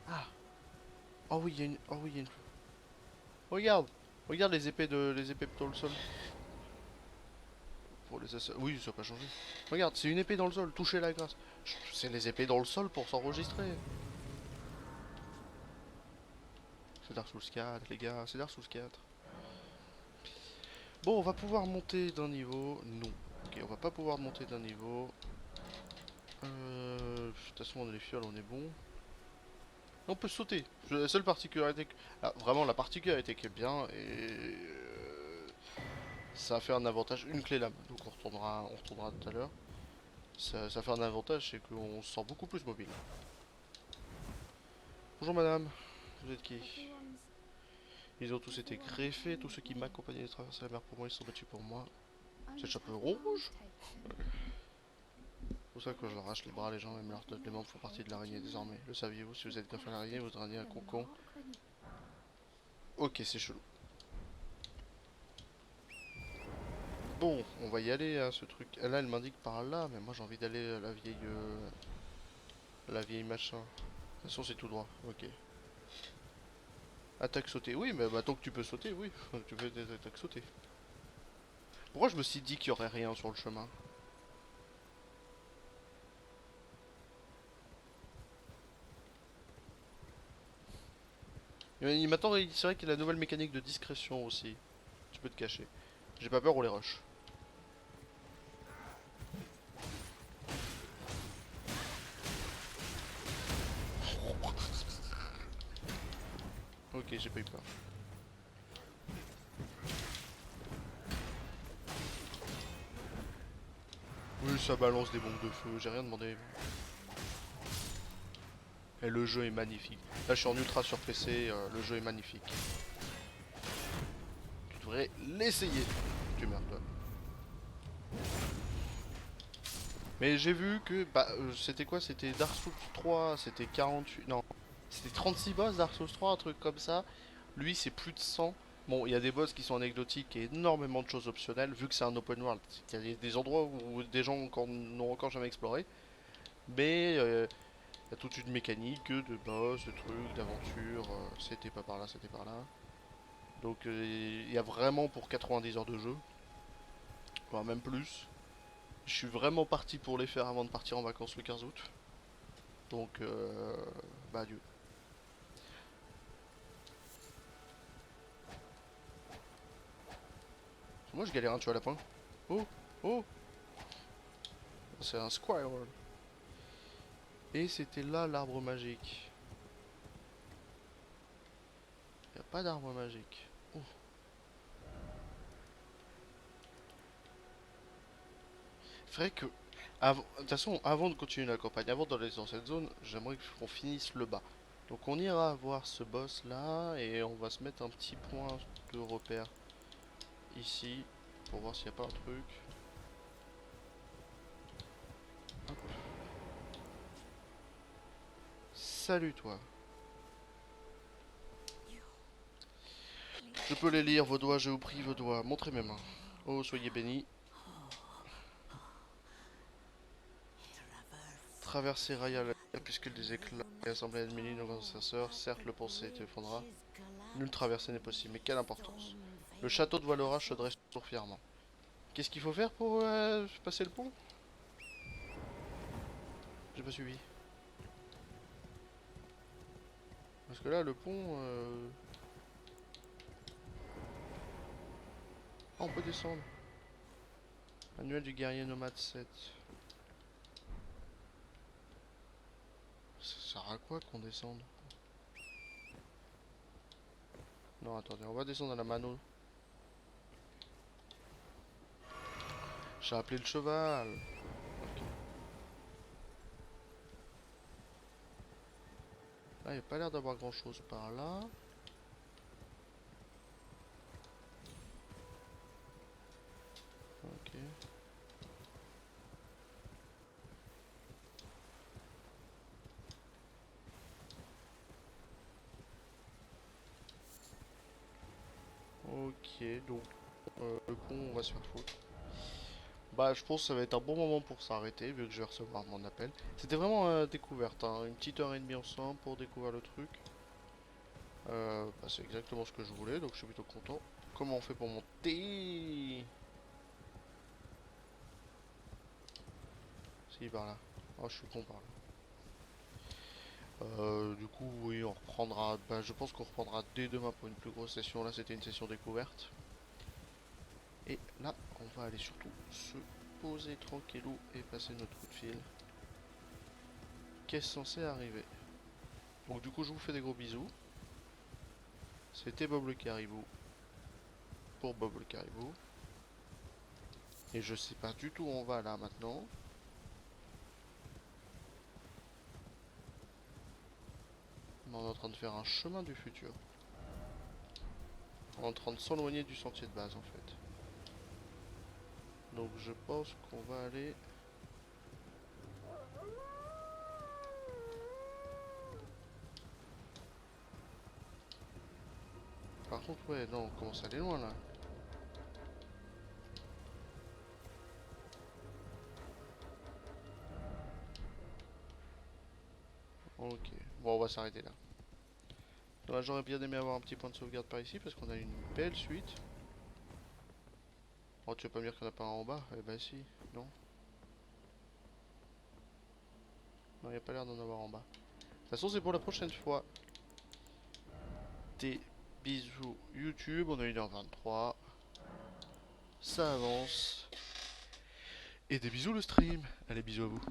Ah. Oh oui, il y a une... Oh oui, il y a une... Regarde. Regarde les épées dans le sol. Pour les oui, ça n'a pas changé. Regarde, c'est une épée dans le sol, touchez la grâce. C'est les épées dans le sol pour s'enregistrer. C'est Dark Souls 4, les gars, c'est Dark Souls 4. Bon, on va pouvoir monter d'un niveau. Non. Ok, on va pas pouvoir monter d'un niveau. De toute façon, on a les fioles, on est bon. On peut sauter. La seule particularité. Ah, vraiment, la particularité qui est bien, et. Ça va faire un avantage. Une clé lame. Donc on retournera tout à l'heure. Ça fait un avantage, c'est qu'on se sent beaucoup plus mobile. Bonjour madame. Vous êtes qui? Ils ont tous été greffés. Tous ceux qui m'accompagnaient de traverser la mer pour moi, ils sont battus pour moi. C'est le chapeau rouge. C'est pour ça que je leur arrache les bras, les jambes, même leurs les membres font partie de l'araignée désormais. Le saviez-vous? Si vous êtes greffé à l'araignée, vous drainez un concon. Ok, c'est chelou. Bon, on va y aller à ce truc. Là, elle m'indique par là, mais moi j'ai envie d'aller à la vieille machin. De toute façon, c'est tout droit. Ok. Attaque sauter. Oui, mais bah, tant que tu peux sauter, oui. Tu fais des attaques sauter. Pourquoi je me suis dit qu'il y aurait rien sur le chemin? Maintenant, c'est vrai qu'il y a la nouvelle mécanique de discrétion aussi. Tu peux te cacher. J'ai pas peur, on les rush. Ok, j'ai pas eu peur. Oui, ça balance des bombes de feu, j'ai rien demandé. Et le jeu est magnifique. Là, je suis en ultra sur PC, le jeu est magnifique. Tu devrais l'essayer. Tu meurs, toi. Mais j'ai vu que, bah, c'était quoi? C'était Dark Souls 3, c'était 48, non, c'était 36 boss Dark Souls 3, un truc comme ça. Lui, c'est plus de 100. Bon, il y a des boss qui sont anecdotiques et énormément de choses optionnelles, vu que c'est un open world. Il y a des endroits où des gens n'ont encore jamais exploré. Mais il y a toute une mécanique de boss, de trucs, d'aventure. C'était pas par là, c'était par là. Donc il y a vraiment pour 90 heures de jeu, voire même plus. Je suis vraiment parti pour les faire avant de partir en vacances le 15 août. Donc, bah adieu. Moi je galère un tuer à lapin. Oh, oh, c'est un Squirrel. Et c'était là l'arbre magique. Y a pas d'arbre magique. Oh. Faudrait que, de toute façon, avant de continuer la campagne, avant d'aller dans cette zone, j'aimerais qu'on finisse le bas. Donc on ira voir ce boss là et on va se mettre un petit point de repère ici pour voir s'il n'y a pas un truc. Hop. Salut toi. Je peux les lire, vos doigts, je vous prie, vos doigts. Montrez mes mains. Oh, soyez bénis. Traverser Raya, puisque les éclats et assemblée adminie dans sa sœur, certes le pensée t'effondra. Nulle traversée n'est possible, mais quelle importance. Le château de Valora se dresse toujours fièrement. Qu'est-ce qu'il faut faire pour passer le pont? J'ai pas suivi. Parce que là, le pont... Ah, on peut descendre. Manuel du guerrier nomade 7. Ça sert à quoi qu'on descende? Non, attendez, on va descendre à la mano. J'ai appelé le cheval. Ok. Là, il n'y a pas l'air d'avoir grand chose par là. Ok. Ok, donc le pont, on va se faire foutre. Bah, je pense que ça va être un bon moment pour s'arrêter, vu que je vais recevoir mon appel. C'était vraiment découverte, hein. Une petite heure et demie ensemble pour découvrir le truc. Bah, c'est exactement ce que je voulais, donc je suis plutôt content. Comment on fait pour monter? Si, par là. Oh, je suis con par là. Du coup, oui, on reprendra. Bah, je pense qu'on reprendra dès demain pour une plus grosse session. Là, c'était une session découverte. Et là, on va aller surtout se poser tranquillou et passer notre coup de fil. Qu'est-ce censé arriver? Donc, du coup, je vous fais des gros bisous. C'était Bob le Caribou pour Bob le Caribou. Et je sais pas du tout où on va là maintenant. Mais on est en train de faire un chemin du futur. On est en train de s'éloigner du sentier de base en fait. Donc je pense qu'on va aller... Par contre ouais non on commence à aller loin là. Ok, bon on va s'arrêter là. Là j'aurais bien aimé avoir un petit point de sauvegarde par ici parce qu'on a une belle suite. Oh tu vas pas me dire qu'il n'y en a pas un en bas? Eh ben si, non. Non il n'y a pas l'air d'en avoir en bas. De toute façon c'est pour la prochaine fois. Des bisous YouTube, on a 1h23. Ça avance. Et des bisous le stream. Allez bisous à vous.